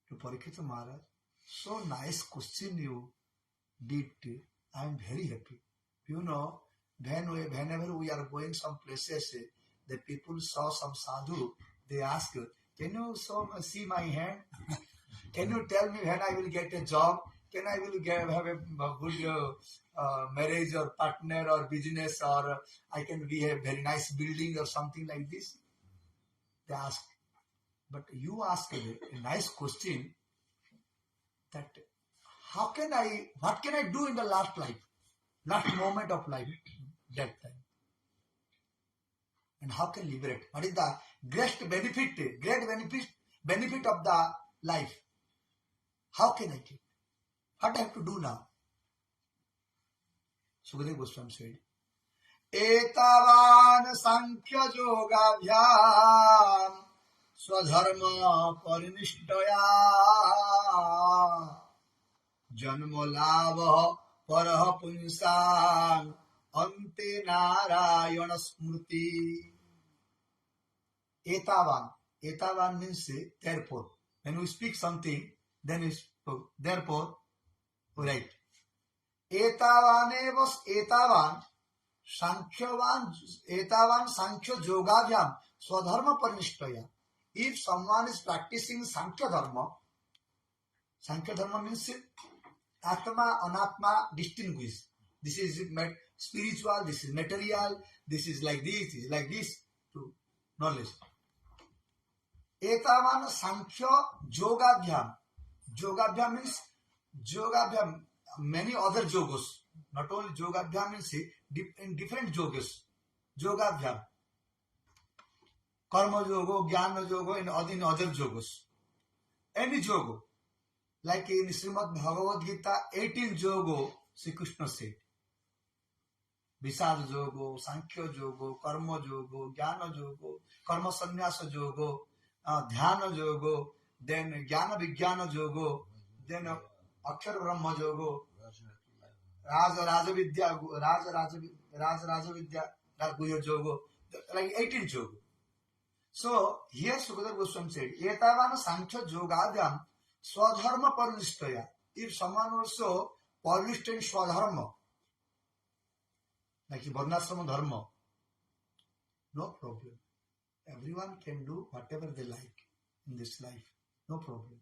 to Parikshita Maharaj, so nice question you did. I am very happy. You know, whenever we are going some places, the people saw some sadhu, they ask, can you see my hand? Can you tell me when I will get a job? Can I will have a good marriage or partner or business, or I can be a very nice building or something like this? They ask. But you ask a nice question that what can I do in the last life, last moment of life, that time? And how can liberate? What is the great benefit of the life? How can I take? What I have to do now? Sukadeva Goswami said, Etavan Sankhya Yogabhyam Swadharma Parinishtaya Janmalava Paraha Punsam Ante Narayana Smriti. Etavan means therefore. When we speak something, then we spoke. Therefore, right. Etavan Sankhya Yogavyam Swadharma Parinishtaya. If someone is practicing Sankhya Dharma means Atma, Anatma distinguish. This is spiritual, this is material, this is like this to knowledge. Etavan Sankhya Yogabhyam. Yogabhyam means Yogabhyam, many other yogos. Not only Yogabhyam means in different yogas. Yogabhyam. Karma yoga, Jnana yoga, in other yogos. Any yoga. Like in Srimad Bhagavad Gita, 18 yoga, Sri Krishna said. Visad yoga, Sankhya yoga, Karma yoga, Jnana yoga, Karma sannyasa yoga, Dhyana yoga, then Jnana Vijnana yoga, then Akshar Brahma yoga, Raja Vidya, Guya yoga, like 18 yoga. So here Sukadeva Goswami said, Etavana Sankhya Yogadhyam Swadharma Parnishtaya. If someone also published in Swadharma, like Varnasrama Dharma, no problem. Everyone can do whatever they like in this life. No problem.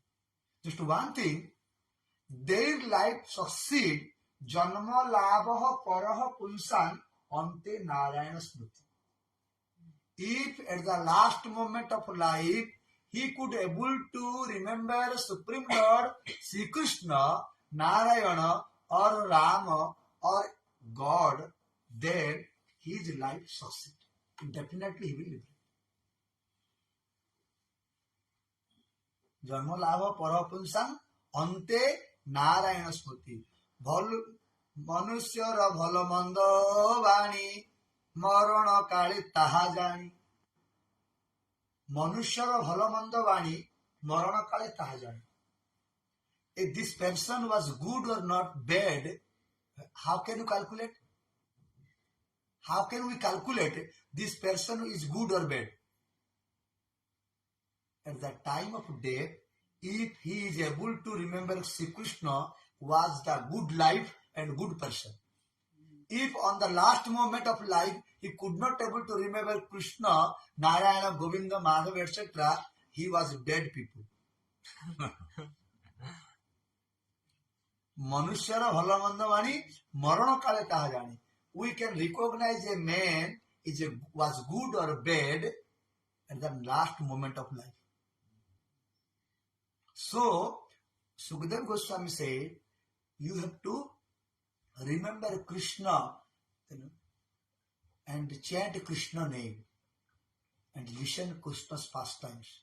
Just one thing, their life succeed, Janma Labha Paraha Punsan Ante Narayana Smriti. If at the last moment of life, he could able to remember Supreme Lord Sri Krishna, Narayana or Rama or God, then his life succeed. Definitely he will live. Janma Labha Parapunsam Ante Narayana Smriti. Manusyara Bhalamanda Vani Marana Kali Tahajani. Manushara Bhalamanda Vani Marana Kali Tahajani. If this person was good or not bad, how can you calculate? How can we calculate this person is good or bad? At the time of death, if he is able to remember Sri Krishna was the good life and good person. If on the last moment of life he could not able to remember Krishna, Narayana, Govinda, Madhava, etc., he was dead people. Manushara Bhalamandavani Marana Kale Tahajani. We can recognize a man was good or bad at the last moment of life. So, Sukadeva Goswami said, you have to remember Krishna, and chant Krishna name and listen Krishna's pastimes.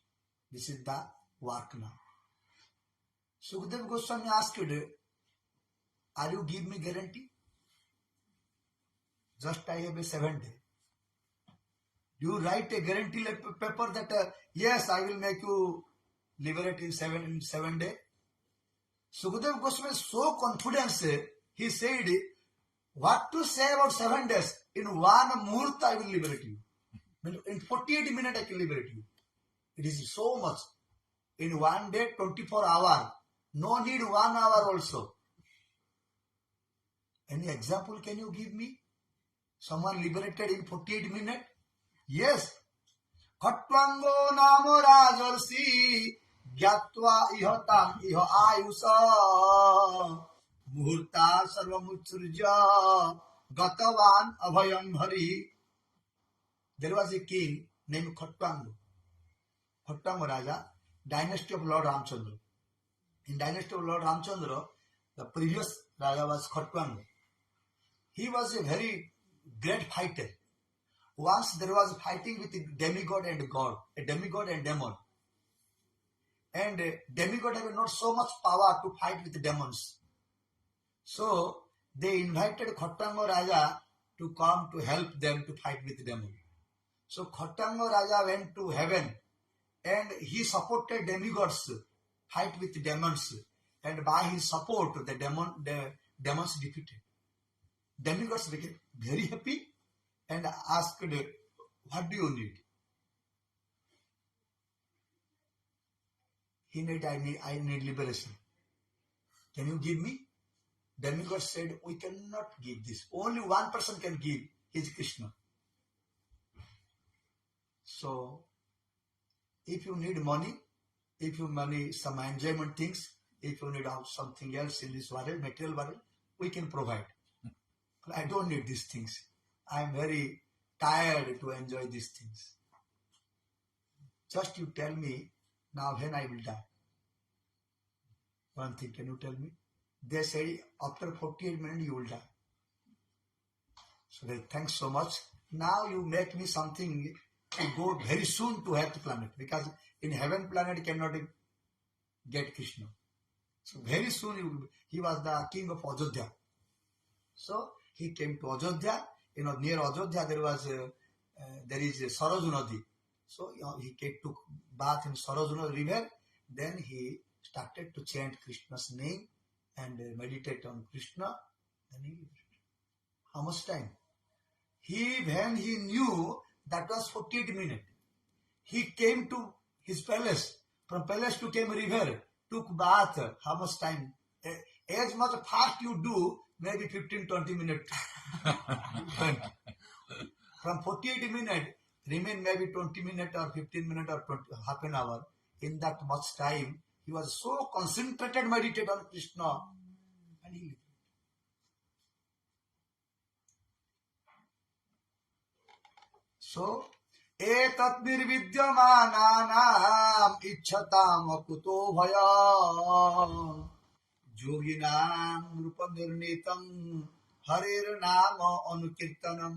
This is the work now. Sukadeva Goswami asked, are you give me guarantee? Just I have a 7 day. You write a guarantee paper that yes, I will make you liberate in 7 days. Sukadeva Goswami is so confident. He said, what to say about 7 days? In 1 muhurta I will liberate you. In 48 minutes I can liberate you. It is so much. In 1 day, 24 hours. No need 1 hour also. Any example can you give me? Someone liberated in 48 minutes? Yes. Khatvango namo rajarsi gyatva ihatam iha ayusa muhurta sarvamutsurja gatavan abhayam hari. There was a king named Khatvango. Khatvango Raja, dynasty of Lord Ramchandra. In dynasty of Lord Ramchandra, the previous Raja was Khatvango. He was a very great fighter. Once there was fighting with a demigod and god, a demigod and demon. And demigod have not so much power to fight with demons. So they invited Khatvango Raja to come to help them to fight with demon. So Khatvango Raja went to heaven and he supported demigods fight with demons. And by his support, the demons defeated. Demigods became very happy and asked, what do you need? He said, I need liberation. Can you give me? Demigod said, we cannot give this. Only one person can give. He is Krishna. So, if you need money, some enjoyment things, if you need something else in this world, material world, we can provide. But I don't need these things. I am very tired to enjoy these things. just you tell me now when I will die. One thing, can you tell me? They say after 48 minutes you will die. So they thanks so much. Now you make me something to go very soon to heaven planet, because in heaven planet cannot get Krishna. So very soon he was the king of Ajodhya. So he came to Ajodhya. Near Ajodhya there is a Saraju Nadi. So he took bath in Saraju river. Then he started to chant Krishna's name and meditate on Krishna. Then he lived. How much time? When he knew that was 48 minutes, he came to his palace. From palace to came river, took bath. How much time? As much fast you do, maybe 15-20 minutes. From 48 minutes, remain maybe 20 minutes or 15 minutes or half an hour. In that much time, he was so concentrated, meditate on Krishna, and he lived. So, etat nirvidyamananam ichhatam akuto bhaya yoginam rupanirnitam harir nama anukirtanam.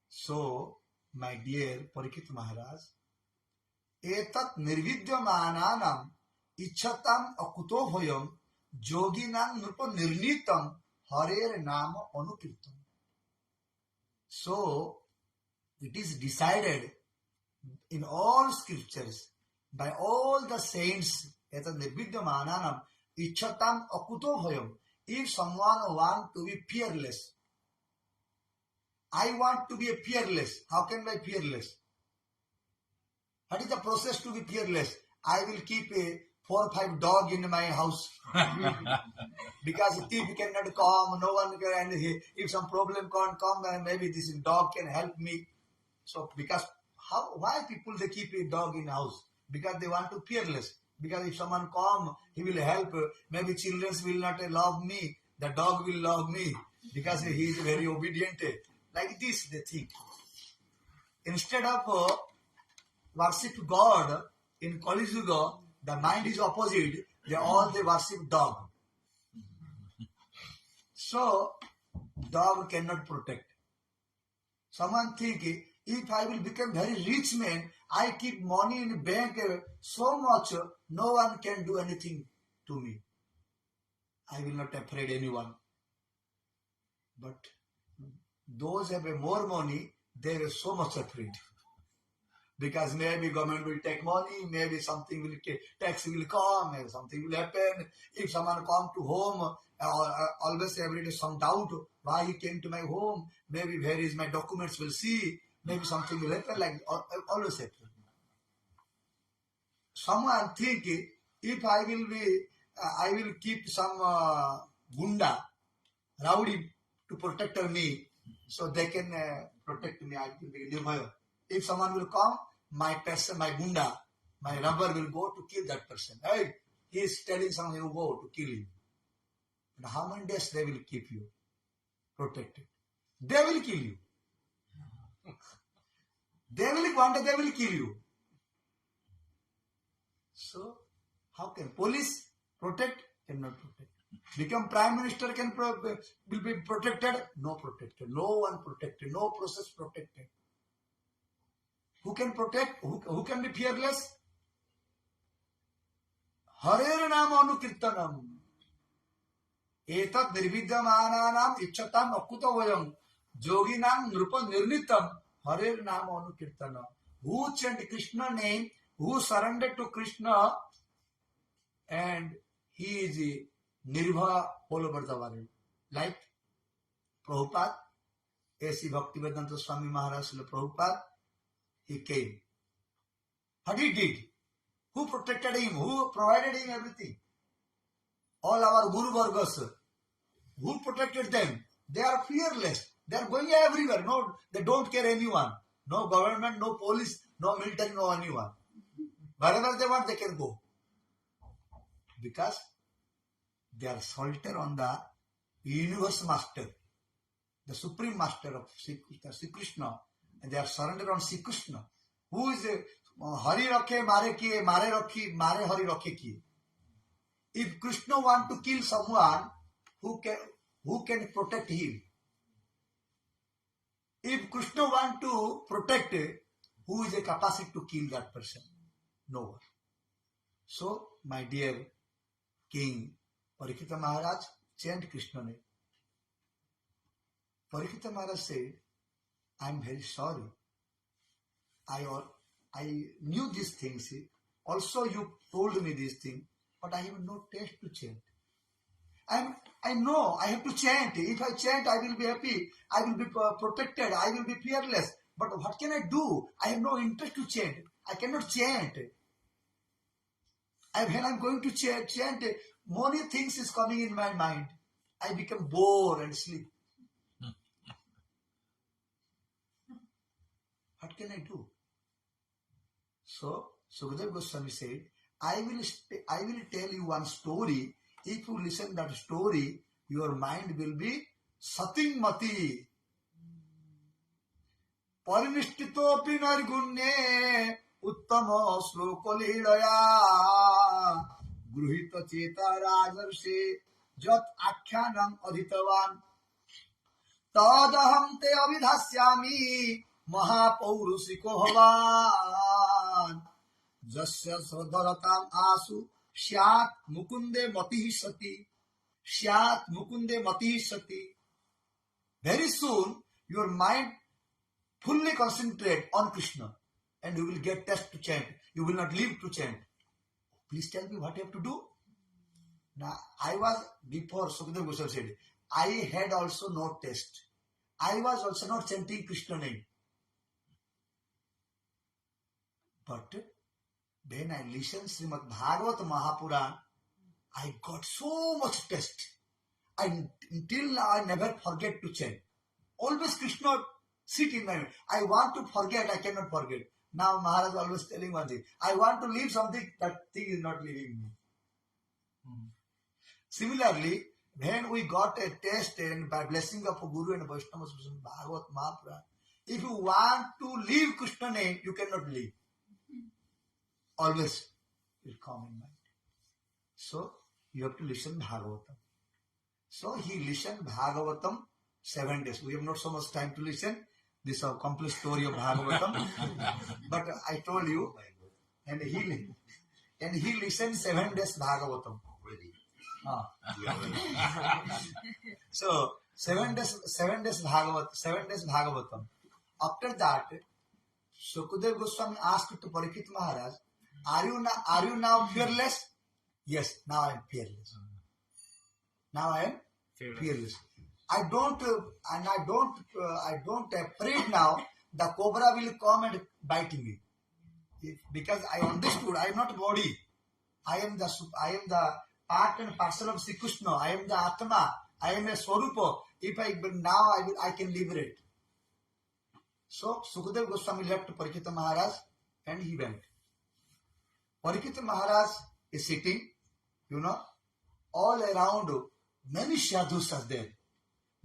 So, my dear Parikshit Maharaj, etat nirvidyamananam ichhatam akuto bhayam yoginam rupanirnitam harir nama anukirtanam. So, it is decided in all scriptures by all the saints, if someone wants to be fearless, I want to be a fearless. How can I be fearless? What is the process to be fearless? I will keep 4 or 5 dogs in my house. Because thief cannot come, no one can, and if some problem can't come, then maybe this dog can help me. So, why people they keep a dog in house? Because they want to fearless. Because if someone come, he will help. Maybe children will not love me. The dog will love me because he is very obedient. Like this, they think. Instead of worship God in Kali Yuga, the mind is opposite. They worship dog. So, dog cannot protect. Someone think, if I will become very rich man, I keep money in bank so much, no one can do anything to me. I will not afraid anyone. But those have more money, they are so much afraid. Because maybe government will take money, maybe something will tax will come, maybe something will happen. If someone come to home, always every day some doubt why he came to my home, maybe where is my documents will see, maybe something will happen, like always happen. Someone think if I will keep some gunda, rowdy to protect me, so they can protect me. I will be nirvaya. If someone will come, my person, my gunda, my robber will go to kill that person. Hey, he is telling someone to go to kill him. And how many days they will keep you protected? They will kill you. One day they will kill you. So, how can police protect? Cannot protect. Become prime minister will be protected? No protected. No one protected. No process protected. Who can protect? Who can be fearless? Harer nama anukirtanam. Etat nirvidyamananam ichhatam akuta vayam yoginam nrupa nirnitam harer nama anukirtanam. Who chant Krishna name, who surrendered to Krishna, and he is nirva all over the world. Like Prabhupada, A.C. Bhaktivedanta Swami Maharaj Prabhupada, he came. What he did? Who protected him? Who provided him everything? All our Guru Vargas. Who protected them? They are fearless. They are going everywhere. No, they don't care anyone. No government, no police, no military, no anyone. Wherever they want, they can go. Because they are shelter on the universe master, the supreme master of Sri Krishna. And they are surrendered on Sri Krishna, who is Hari rakhe mare kiye, mare hari rakhe kiye. If Krishna want to kill someone, who can protect him? If Krishna want to protect, who is a capacity to kill that person? No one. So, my dear King Parikshita Maharaj chant Krishna name. Parikshita Maharaj said, I am very sorry. I knew these things. Also, you told me these things, but I have no taste to chant. I know I have to chant. If I chant, I will be happy. I will be protected. I will be fearless. But what can I do? I have no interest to chant. I cannot chant. When I am going to chant, many things is coming in my mind. I become bored and sleep. What can I do? So, Sukadeva Goswami said, I will tell you one story. If you listen that story, your mind will be sating mati. Parinishthitopi nargunne uttama sloka leelaya gruhita cheta rajarshe jat akhyanam adhitavan tadaham te avidhasyami mahapaurusiko bhavan jasya swadharatam asu Shyat mukunde matihi sati. Shyat mukunde matihi sati. Very soon, your mind fully concentrate on Krishna and you will get test to chant. You will not live to chant. Please tell me what you have to do. Now, I was, before Sukadeva Goswami said, I had also no test. I was also not chanting Krishna name. But when I listened Srimad Bhagavad Mahapuran, I got so much taste. Until now, I never forget to chant. Always Krishna sit in my mind. I want to forget, I cannot forget. Now Maharaj always telling one thing. I want to leave something, that thing is not leaving me. Similarly, when we got a taste and by blessing of a Guru and a Vaishnava Srimad Bhagavad Mahapuran, if you want to leave Krishna name, you cannot leave. Always will come in mind. So, you have to listen Bhagavatam. So, he listened Bhagavatam 7 days. We have not so much time to listen. This is a complete story of Bhagavatam. But I told you, and he listened 7 days Bhagavatam. So, 7 days Bhagavatam. After that, Sukadeva Goswami asked to Parikshit Maharaj, Are you now fearless? Yes, now I am fearless. Now I am fearless. I don't afraid now. The cobra will come and bite me, because I understood I am not body. I am the part and parcel of Sri Krishna. I am the Atma. I am a Swarupa. I can liberate. So Sukadeva Goswami left Parikshita Maharaj and he went. Parikshita Maharaj is sitting, all around many sadhus are there.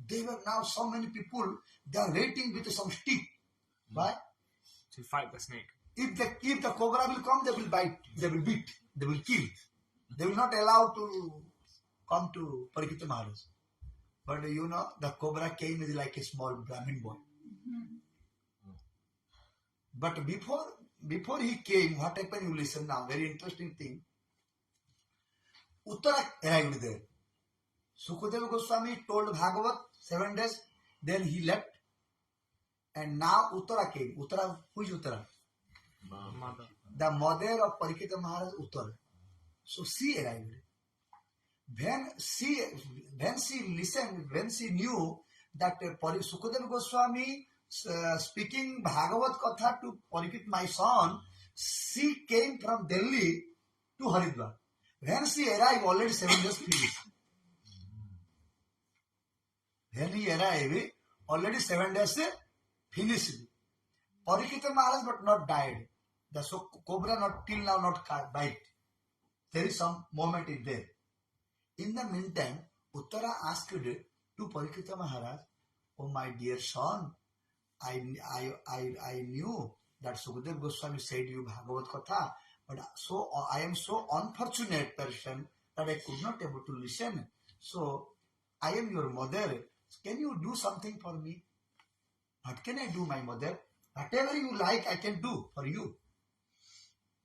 They were now so many people, they are waiting with some stick. Why? To fight the snake. If the cobra will come, they will bite, they will beat, they will kill. They will not allow to come to Parikshita Maharaj. But the cobra came is like a small Brahmin boy. But before he came, what happened? You listen now. Very interesting thing. Uttara arrived there. Sukadeva Goswami told Bhagavat 7 days. Then he left. And now Uttara came. Uttara, who is Uttara? Mother. The mother of Parikshita Maharaj, Uttara. So she arrived. When she listened, when she knew that Sukadeva Goswami speaking Bhagavad Katha to Parikshit, my son, she came from Delhi to Haridwar. When she arrived, already 7 days finished. When he arrived, already 7 days finished. Parikshit Maharaj but not died. The cobra not till now not bite. There is some moment in there. In the meantime, Uttara asked to Parikshit Maharaj, "Oh my dear son, I knew that Sukadeva Goswami said you Bhagavad Katha, but so I am so unfortunate person that I could not able to listen. So I am your mother. Can you do something for me? What can I do, my mother? Whatever you like, I can do for you.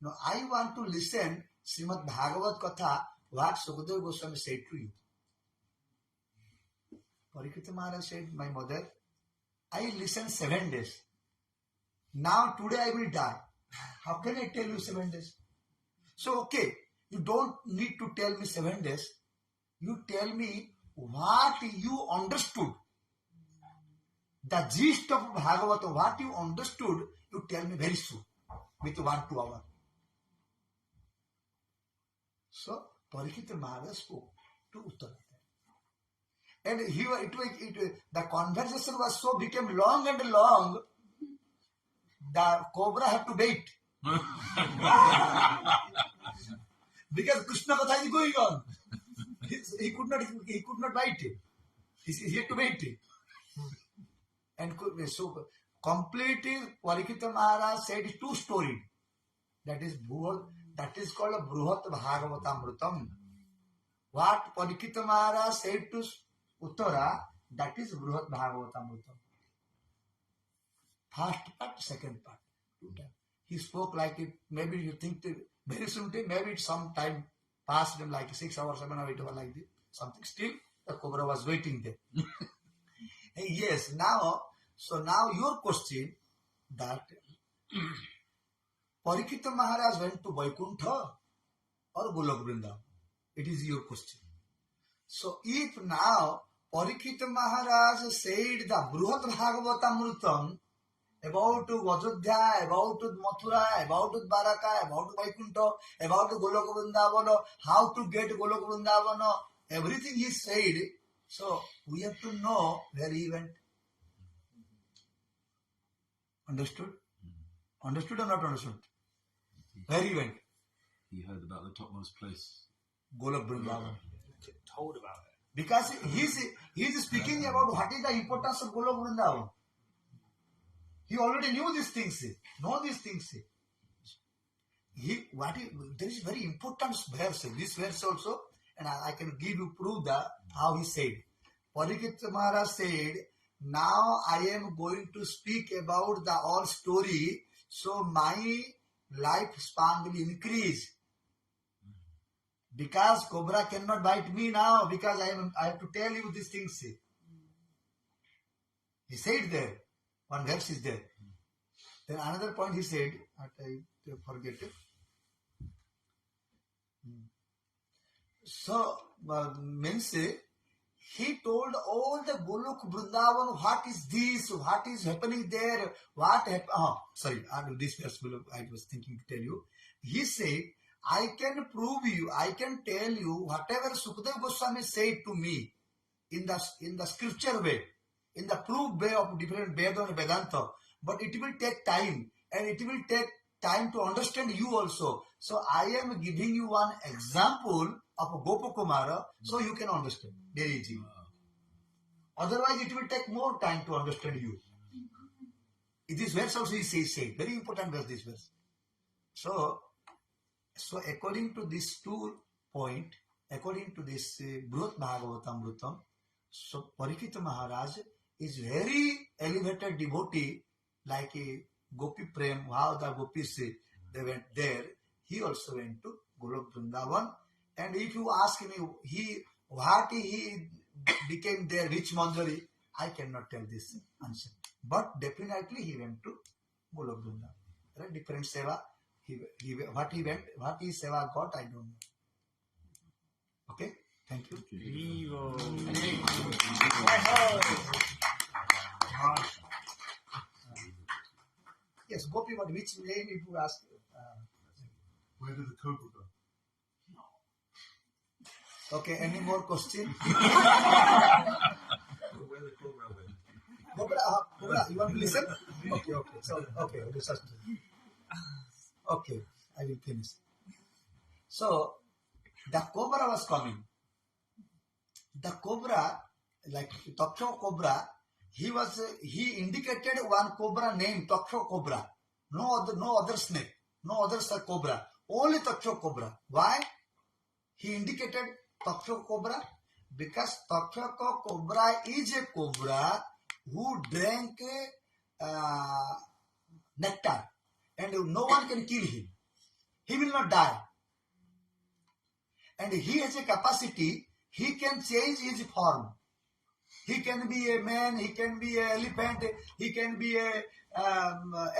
No, I want to listen Srimad Bhagavad Katha, what Sukadeva Goswami said to you. Parikshita Maharaj said, my mother, I listened 7 days. Now today I will die. How can I tell you 7 days? So okay, you don't need to tell me 7 days. You tell me what you understood. The gist of Bhagavata, what you understood, you tell me very soon, with 1-2 hours. So Parikshita Maharaj spoke to Uttara. And the conversation was so became long and long, the cobra had to wait. Because Krishna Katha is going on. He could not bite it. He had to wait it. And so completely Parikshita Maharaj said 2 stories. That is called a Bruhat Bhagavatamrutam. What Parikshita Maharaj said to Uttara, that is Bruhat Bhagavatamrutam. First part, second part. 2 times. He spoke like it, maybe you think that very soon, maybe it's some time passed him like 6 hours, 7 or 8 hours like this. Something still, the cobra was waiting there. Yes, now your question that Parikshita Maharaj went to Vaikuntha or Golok Vrindavan? It is your question. So if now Parikshita Maharaj said the Bruhat Bhagavatamrutam about Vajodhya, about Mathura, about Dwaraka, about Vaikuntha, about Golok Vrindavan, how to get Golok Vrindavan, everything he said. So we have to know where he went. Understood? Understood or not understood? Where he went? He heard about the topmost place. Golok Vrindavan. Told about it. Because he's speaking about what is the importance of Golok Vrindavan. He already knew these things. Know these things. There is very important verse. This verse also, and I can give you proof that how he said. Parikshita Maharaj said, now I am going to speak about the all story, so my lifespan will increase. Because cobra cannot bite me now, because I have to tell you these things. He said there. One verse is there. Then another point he said, I forget it. So, means he told all the Golok Vrindavan, what is this, what is happening there, this verse I was thinking to tell you. He said, I can prove you, I can tell you whatever Sukadeva Goswami said to me in the scripture way, in the proof way of different Veda and Vedanta, but it will take time, and it will take time to understand you also. So I am giving you one example of Gopakumara, so you can understand very easily. Otherwise, it will take more time to understand you. This verse also is said, very important verse, this verse. So according to this 2 point, according to this Bruhat Bhagavatamrutam, so Parikshita Maharaj is very elevated devotee, like a Gopi Prem, how the gopis they went there. He also went to Golok Vrindavan. And if you ask me, what he became there, which manjari, I cannot tell this answer. But definitely he went to Golok Vrindavan. Right? Different seva. What he seva got, I don't know. Okay? Thank you. Yes, Gopi, but which name if you ask? Where did the cobra go? Okay, any more question? Where the cobra went? Cobra, you want to listen? Okay. So, okay. Okay, I will finish. So, the cobra was coming. The cobra, like Taksha cobra, he indicated one cobra named Taksha cobra. No other snake, no other cobra, only Takshaka cobra. Why? He indicated Takshaka cobra because Takshaka cobra is a cobra who drank nectar, and no one can kill him. He will not die. And he has a capacity, he can change his form. He can be a man, he can be an elephant, he can be a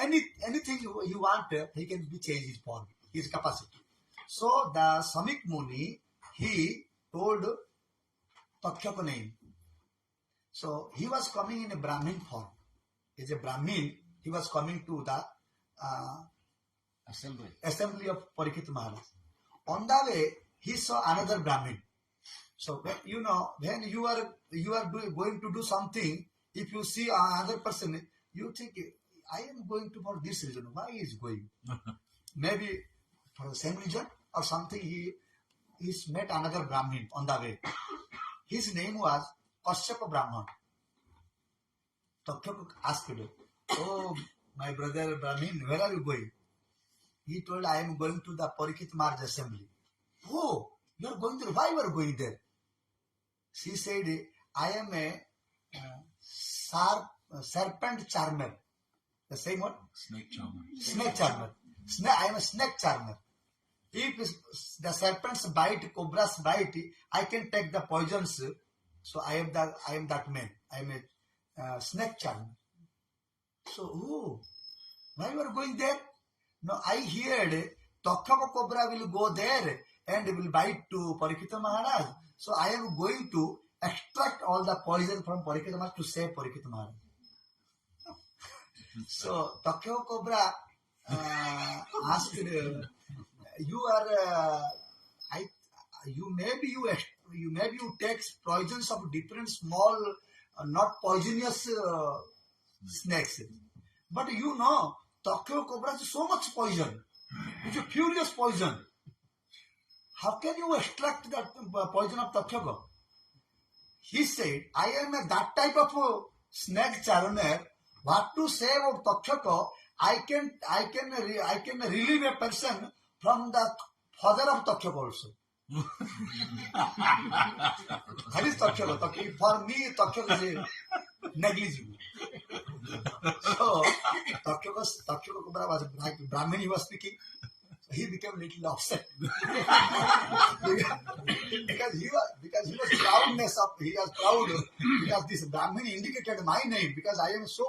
anything you want, he can be change his form, his capacity. So the Samik Muni, he told Takshaka name. So he was coming in a Brahmin form. As a Brahmin, he was coming to the assembly of Parikshit Maharaj. On the way, he saw another Brahmin. So when you are going to do something, if you see another person, you think, I am going to for this reason. Why he is going? Maybe for the same reason or something. He's met another Brahmin on the way. His name was Kashyapa Brahman. Takshaka asked him, "Oh, my brother Brahmin, where are you going?" He told, "I am going to the Parikshit Maharaj assembly." "Oh, you are going there? Why you are going there?" She said, "I am a serpent charmer." The same word? Snake charmer. Snake charmer. I am a snake charmer. If the serpents bite, cobras bite, I can take the poisons. So I am that man. I am a snake charmer. So, why you are going there? No, I heard Takshaka cobra will go there and will bite to Parikshit Maharaj. So I am going to extract all the poison from Parikshit Maharaj to save Parikshit Maharaj. So Takshaka cobra asked, you take poisons of different small, not poisonous snakes, but Takshaka cobra is so much poison. It's a furious poison. How can you extract that poison of Takshaka? He said, I am that type of snake charmer. What to say about Takshaka? I can relieve a person from the father of Takshaka also. That is Takshaka. For me, Takshaka is negligible. So Takshaka Cobra was like Brahmin he was speaking. He became a little upset because he was proudness of he was proud because this Brahmin indicated my name because I am so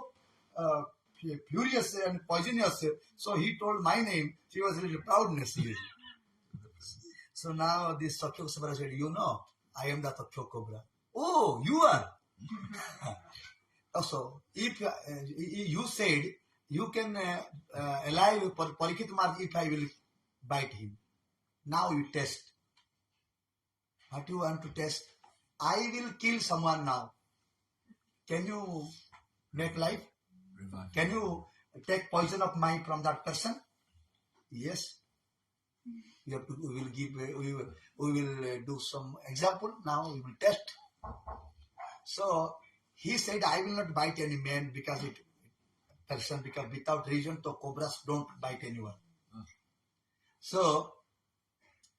furious and poisonous. So he told my name. He was a little proudness here. So now this Takshaka Cobra said, I am the Takshaka Cobra. Oh, you are. Also, if you said you can alive Parikshit Maharaj if I will bite him. Now you test. What you want to test? I will kill someone now. Can you make life? Revive. Can you take poison of mine from that person? Yes. We will do some example. Now we will test. So he said, I will not bite any man because without reason, the cobras don't bite anyone. So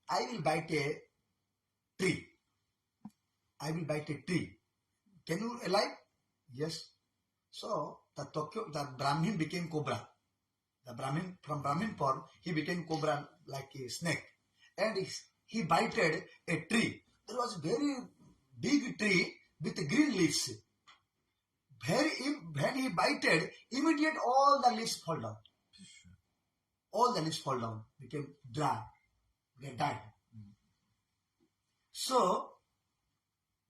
I will bite a tree. I will bite a tree. Can you alive? Yes. So the Brahmin became cobra. The Brahmin, from Brahmin form, he became cobra like a snake. And he bited a tree. There was a very big tree with green leaves. When he bited, immediately all the leaves fall down. All the leaves fall down, became dry. They died. So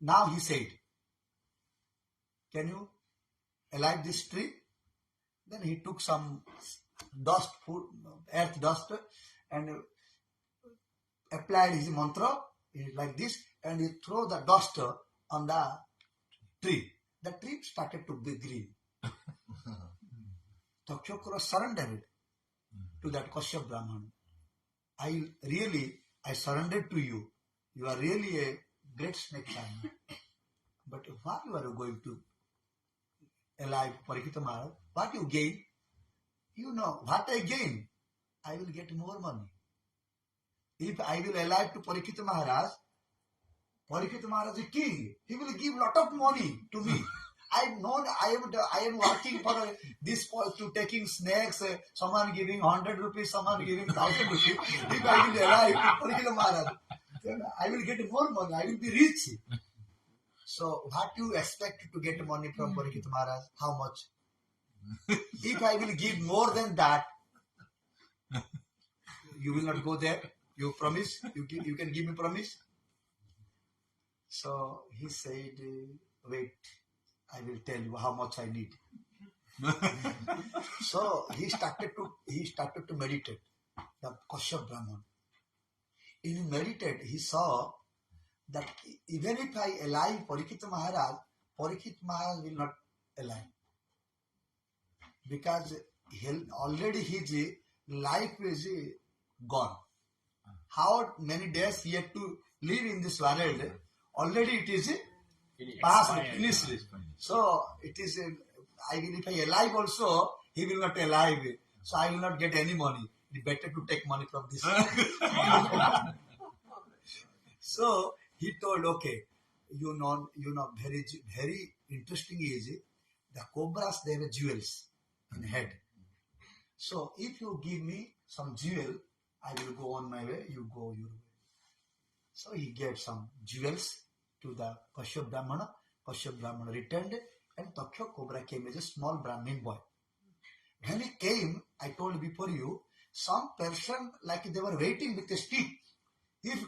now he said, can you alive this tree? Then he took some dust, earth dust, and applied his mantra like this, and he threw the dust on the tree. The tree started to be green. Takshaka surrendered to that Kashyap Brahman. I surrendered to you. You are really a great snake charmer. But why you are going to alive Parikshit Maharaj? What you gain? you know, what I gain? I will get more money. If I will alive to Parikshit Maharaj is king. He will give lot of money to me. I am working for this to taking snacks. Someone giving 100 rupees, someone giving 1,000 rupees. If I will alive to Parikshit Maharaj, then I will get more money. I will be rich. So what you expect to get money from Parikshit Maharaj? How much? If I will give more than that, you will not go there. You promise? You can give me promise? So he said, wait, I will tell you how much I need. So he started to meditate, the Kashyap Brahman. In he meditate, he saw that even if I alive Parikshit Maharaj will not alive. Because already his life is gone. How many days he had to live in this world, already it is past, finished. So it is, if I alive also, he will not alive. So I will not get any money. It is better to take money from this. So he told, okay, you know, very, very interesting is the cobras, they have jewels in head. So if you give me some jewel, I will go on my way, you go your way. So he gave some jewels to the Kashyap Brahmana. Kashyap Brahmana returned, and Taksha Cobra came as a small Brahmin boy. When he came, I told before you, some person like they were waiting with a stick. If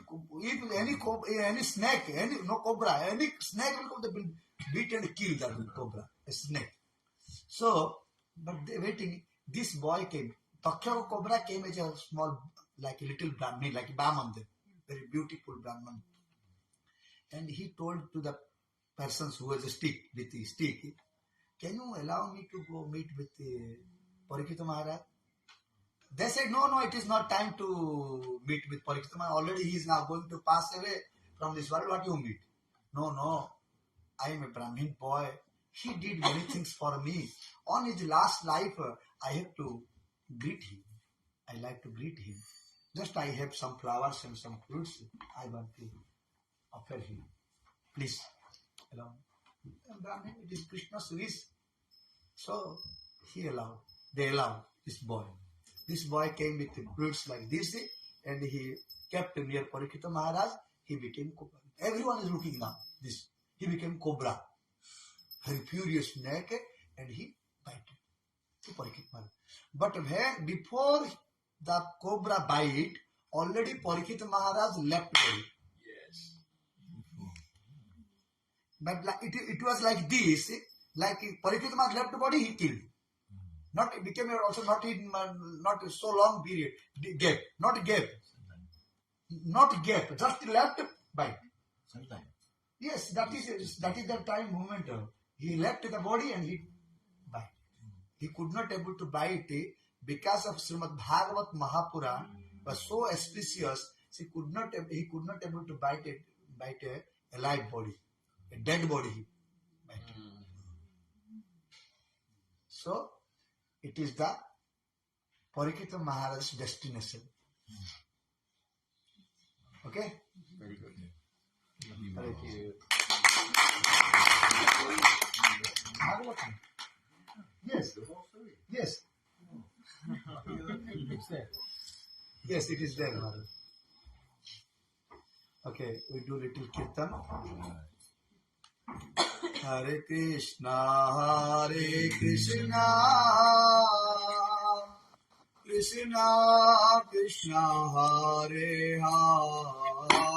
any snake, any snake will come, they will beat and kill that cobra, a snake. So, but they waiting. This boy came. Taksha Cobra came as a small, like a little Brahmin, like Brahman, very beautiful Brahman. And he told to the persons who has a stick, with the stick, can you allow me to go meet with Parikshit Maharaj? They said, no, it is not time to meet with Parikshit Maharaj. Already he is now going to pass away from this world. What you meet? No, I am a Brahmin boy. He did many things for me. On his last life, I have to greet him. I like to greet him. Just I have some flowers and some fruits. I want to offer him. Please allow me. Brahmin, it is Krishna's wish. So he allowed. They allowed this boy. This boy came with the fruits like this, and he kept near Parikshit Maharaj. He became cobra. Everyone is looking now. He became cobra. Very furious snake, and he bit to Parikshit Maharaj. But when before the cobra bite, already Parikshit Maharaj left body. Yes. But it was like this, like Parikshit Maharaj left body, he killed. Not it became also not in not so long period gap, not gap, just left bite. Sometimes. Yes, that is the time moment. He left the body and he bite. He could not able to bite because of Srimad Bhagavat Mahapurana was so auspicious. He could not able to bite a alive body, a dead body. He bite. So it is the Parikshit Maharaj's destination. Okay? Very good. Thank you. Yes. Yes. Yes, it is there, Maharaj. Okay, we do little kirtan. Hare Krishna, Krishna Krishna, Hare Hare,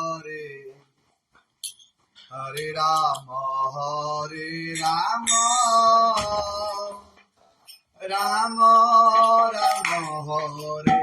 Hare Rama, Rama Rama, Hare Hare.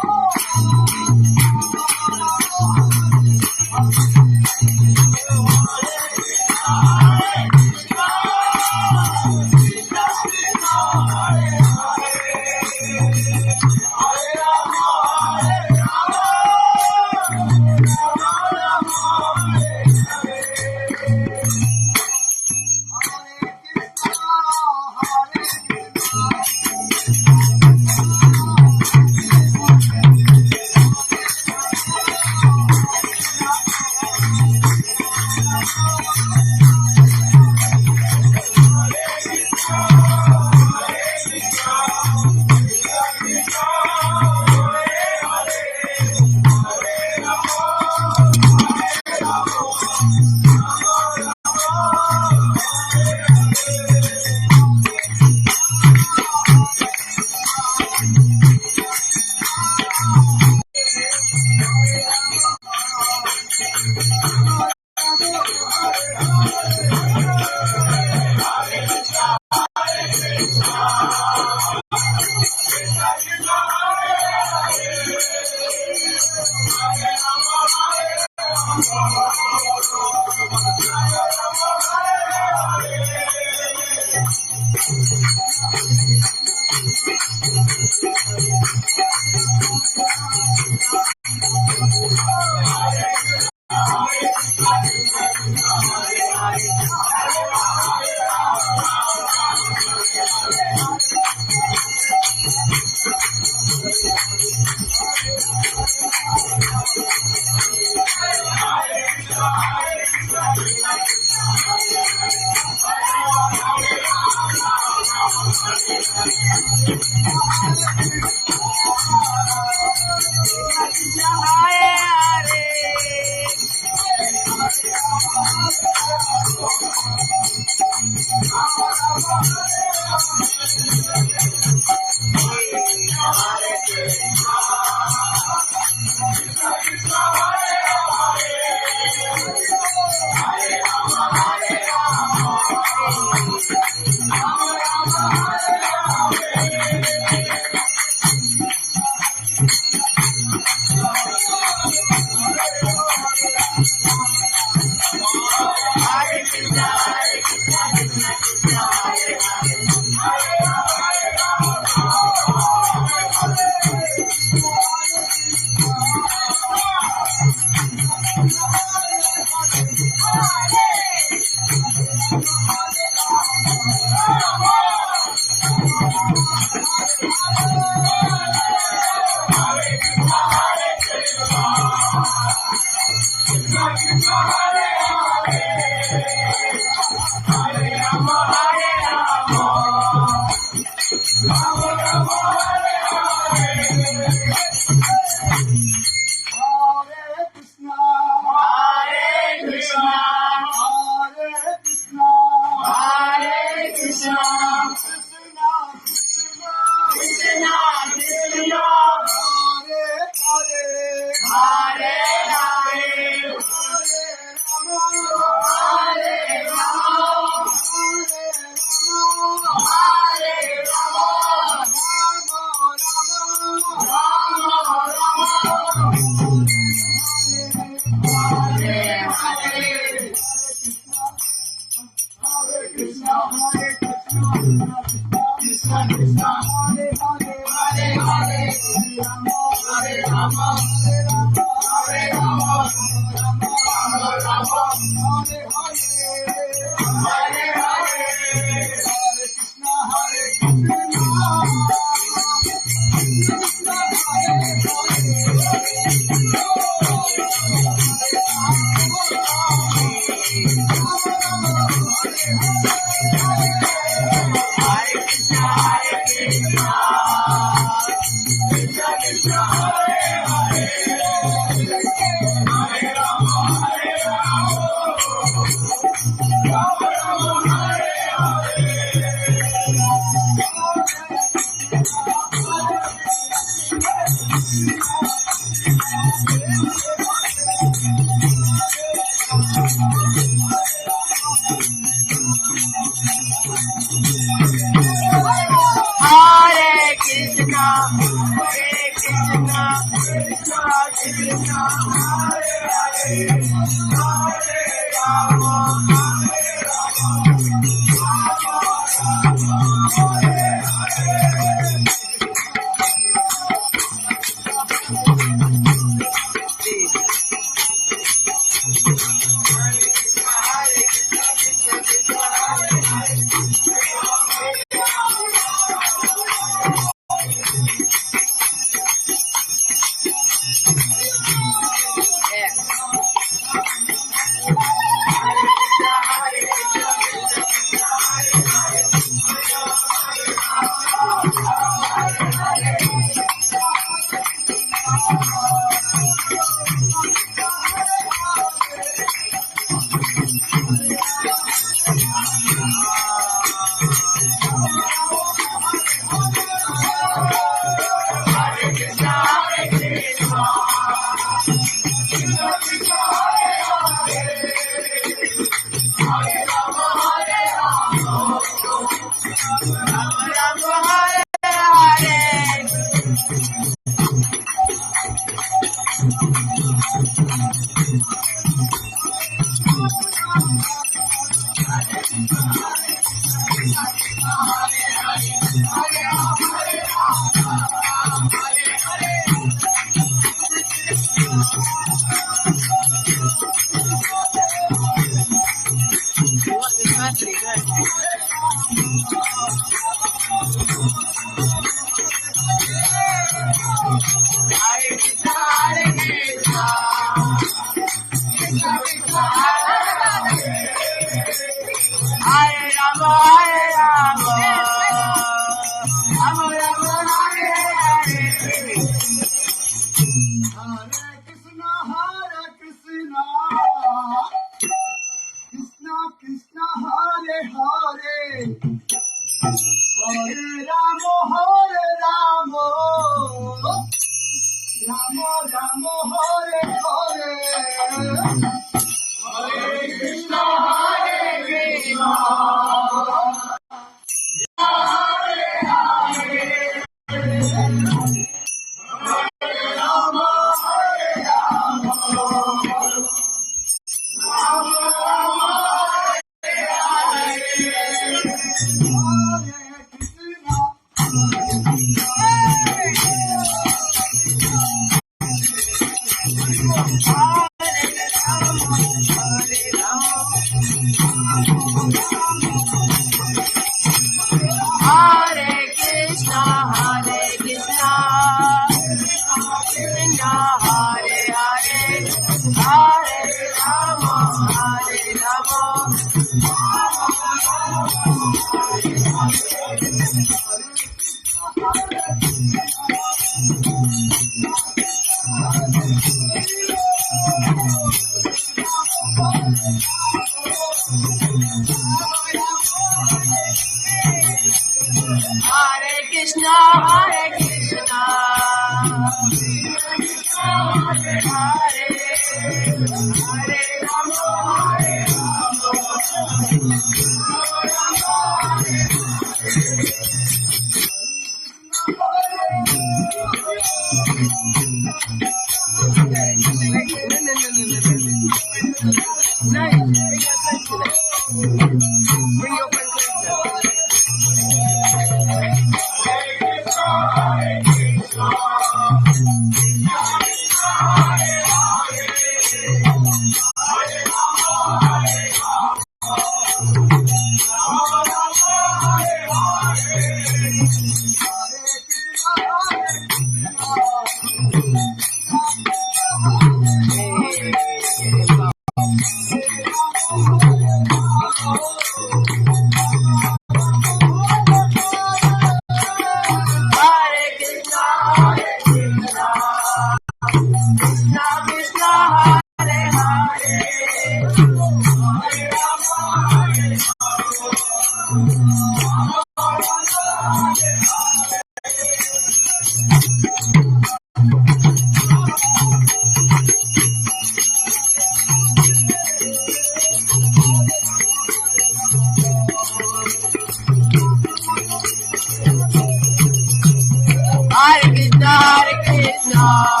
Hare Krishna,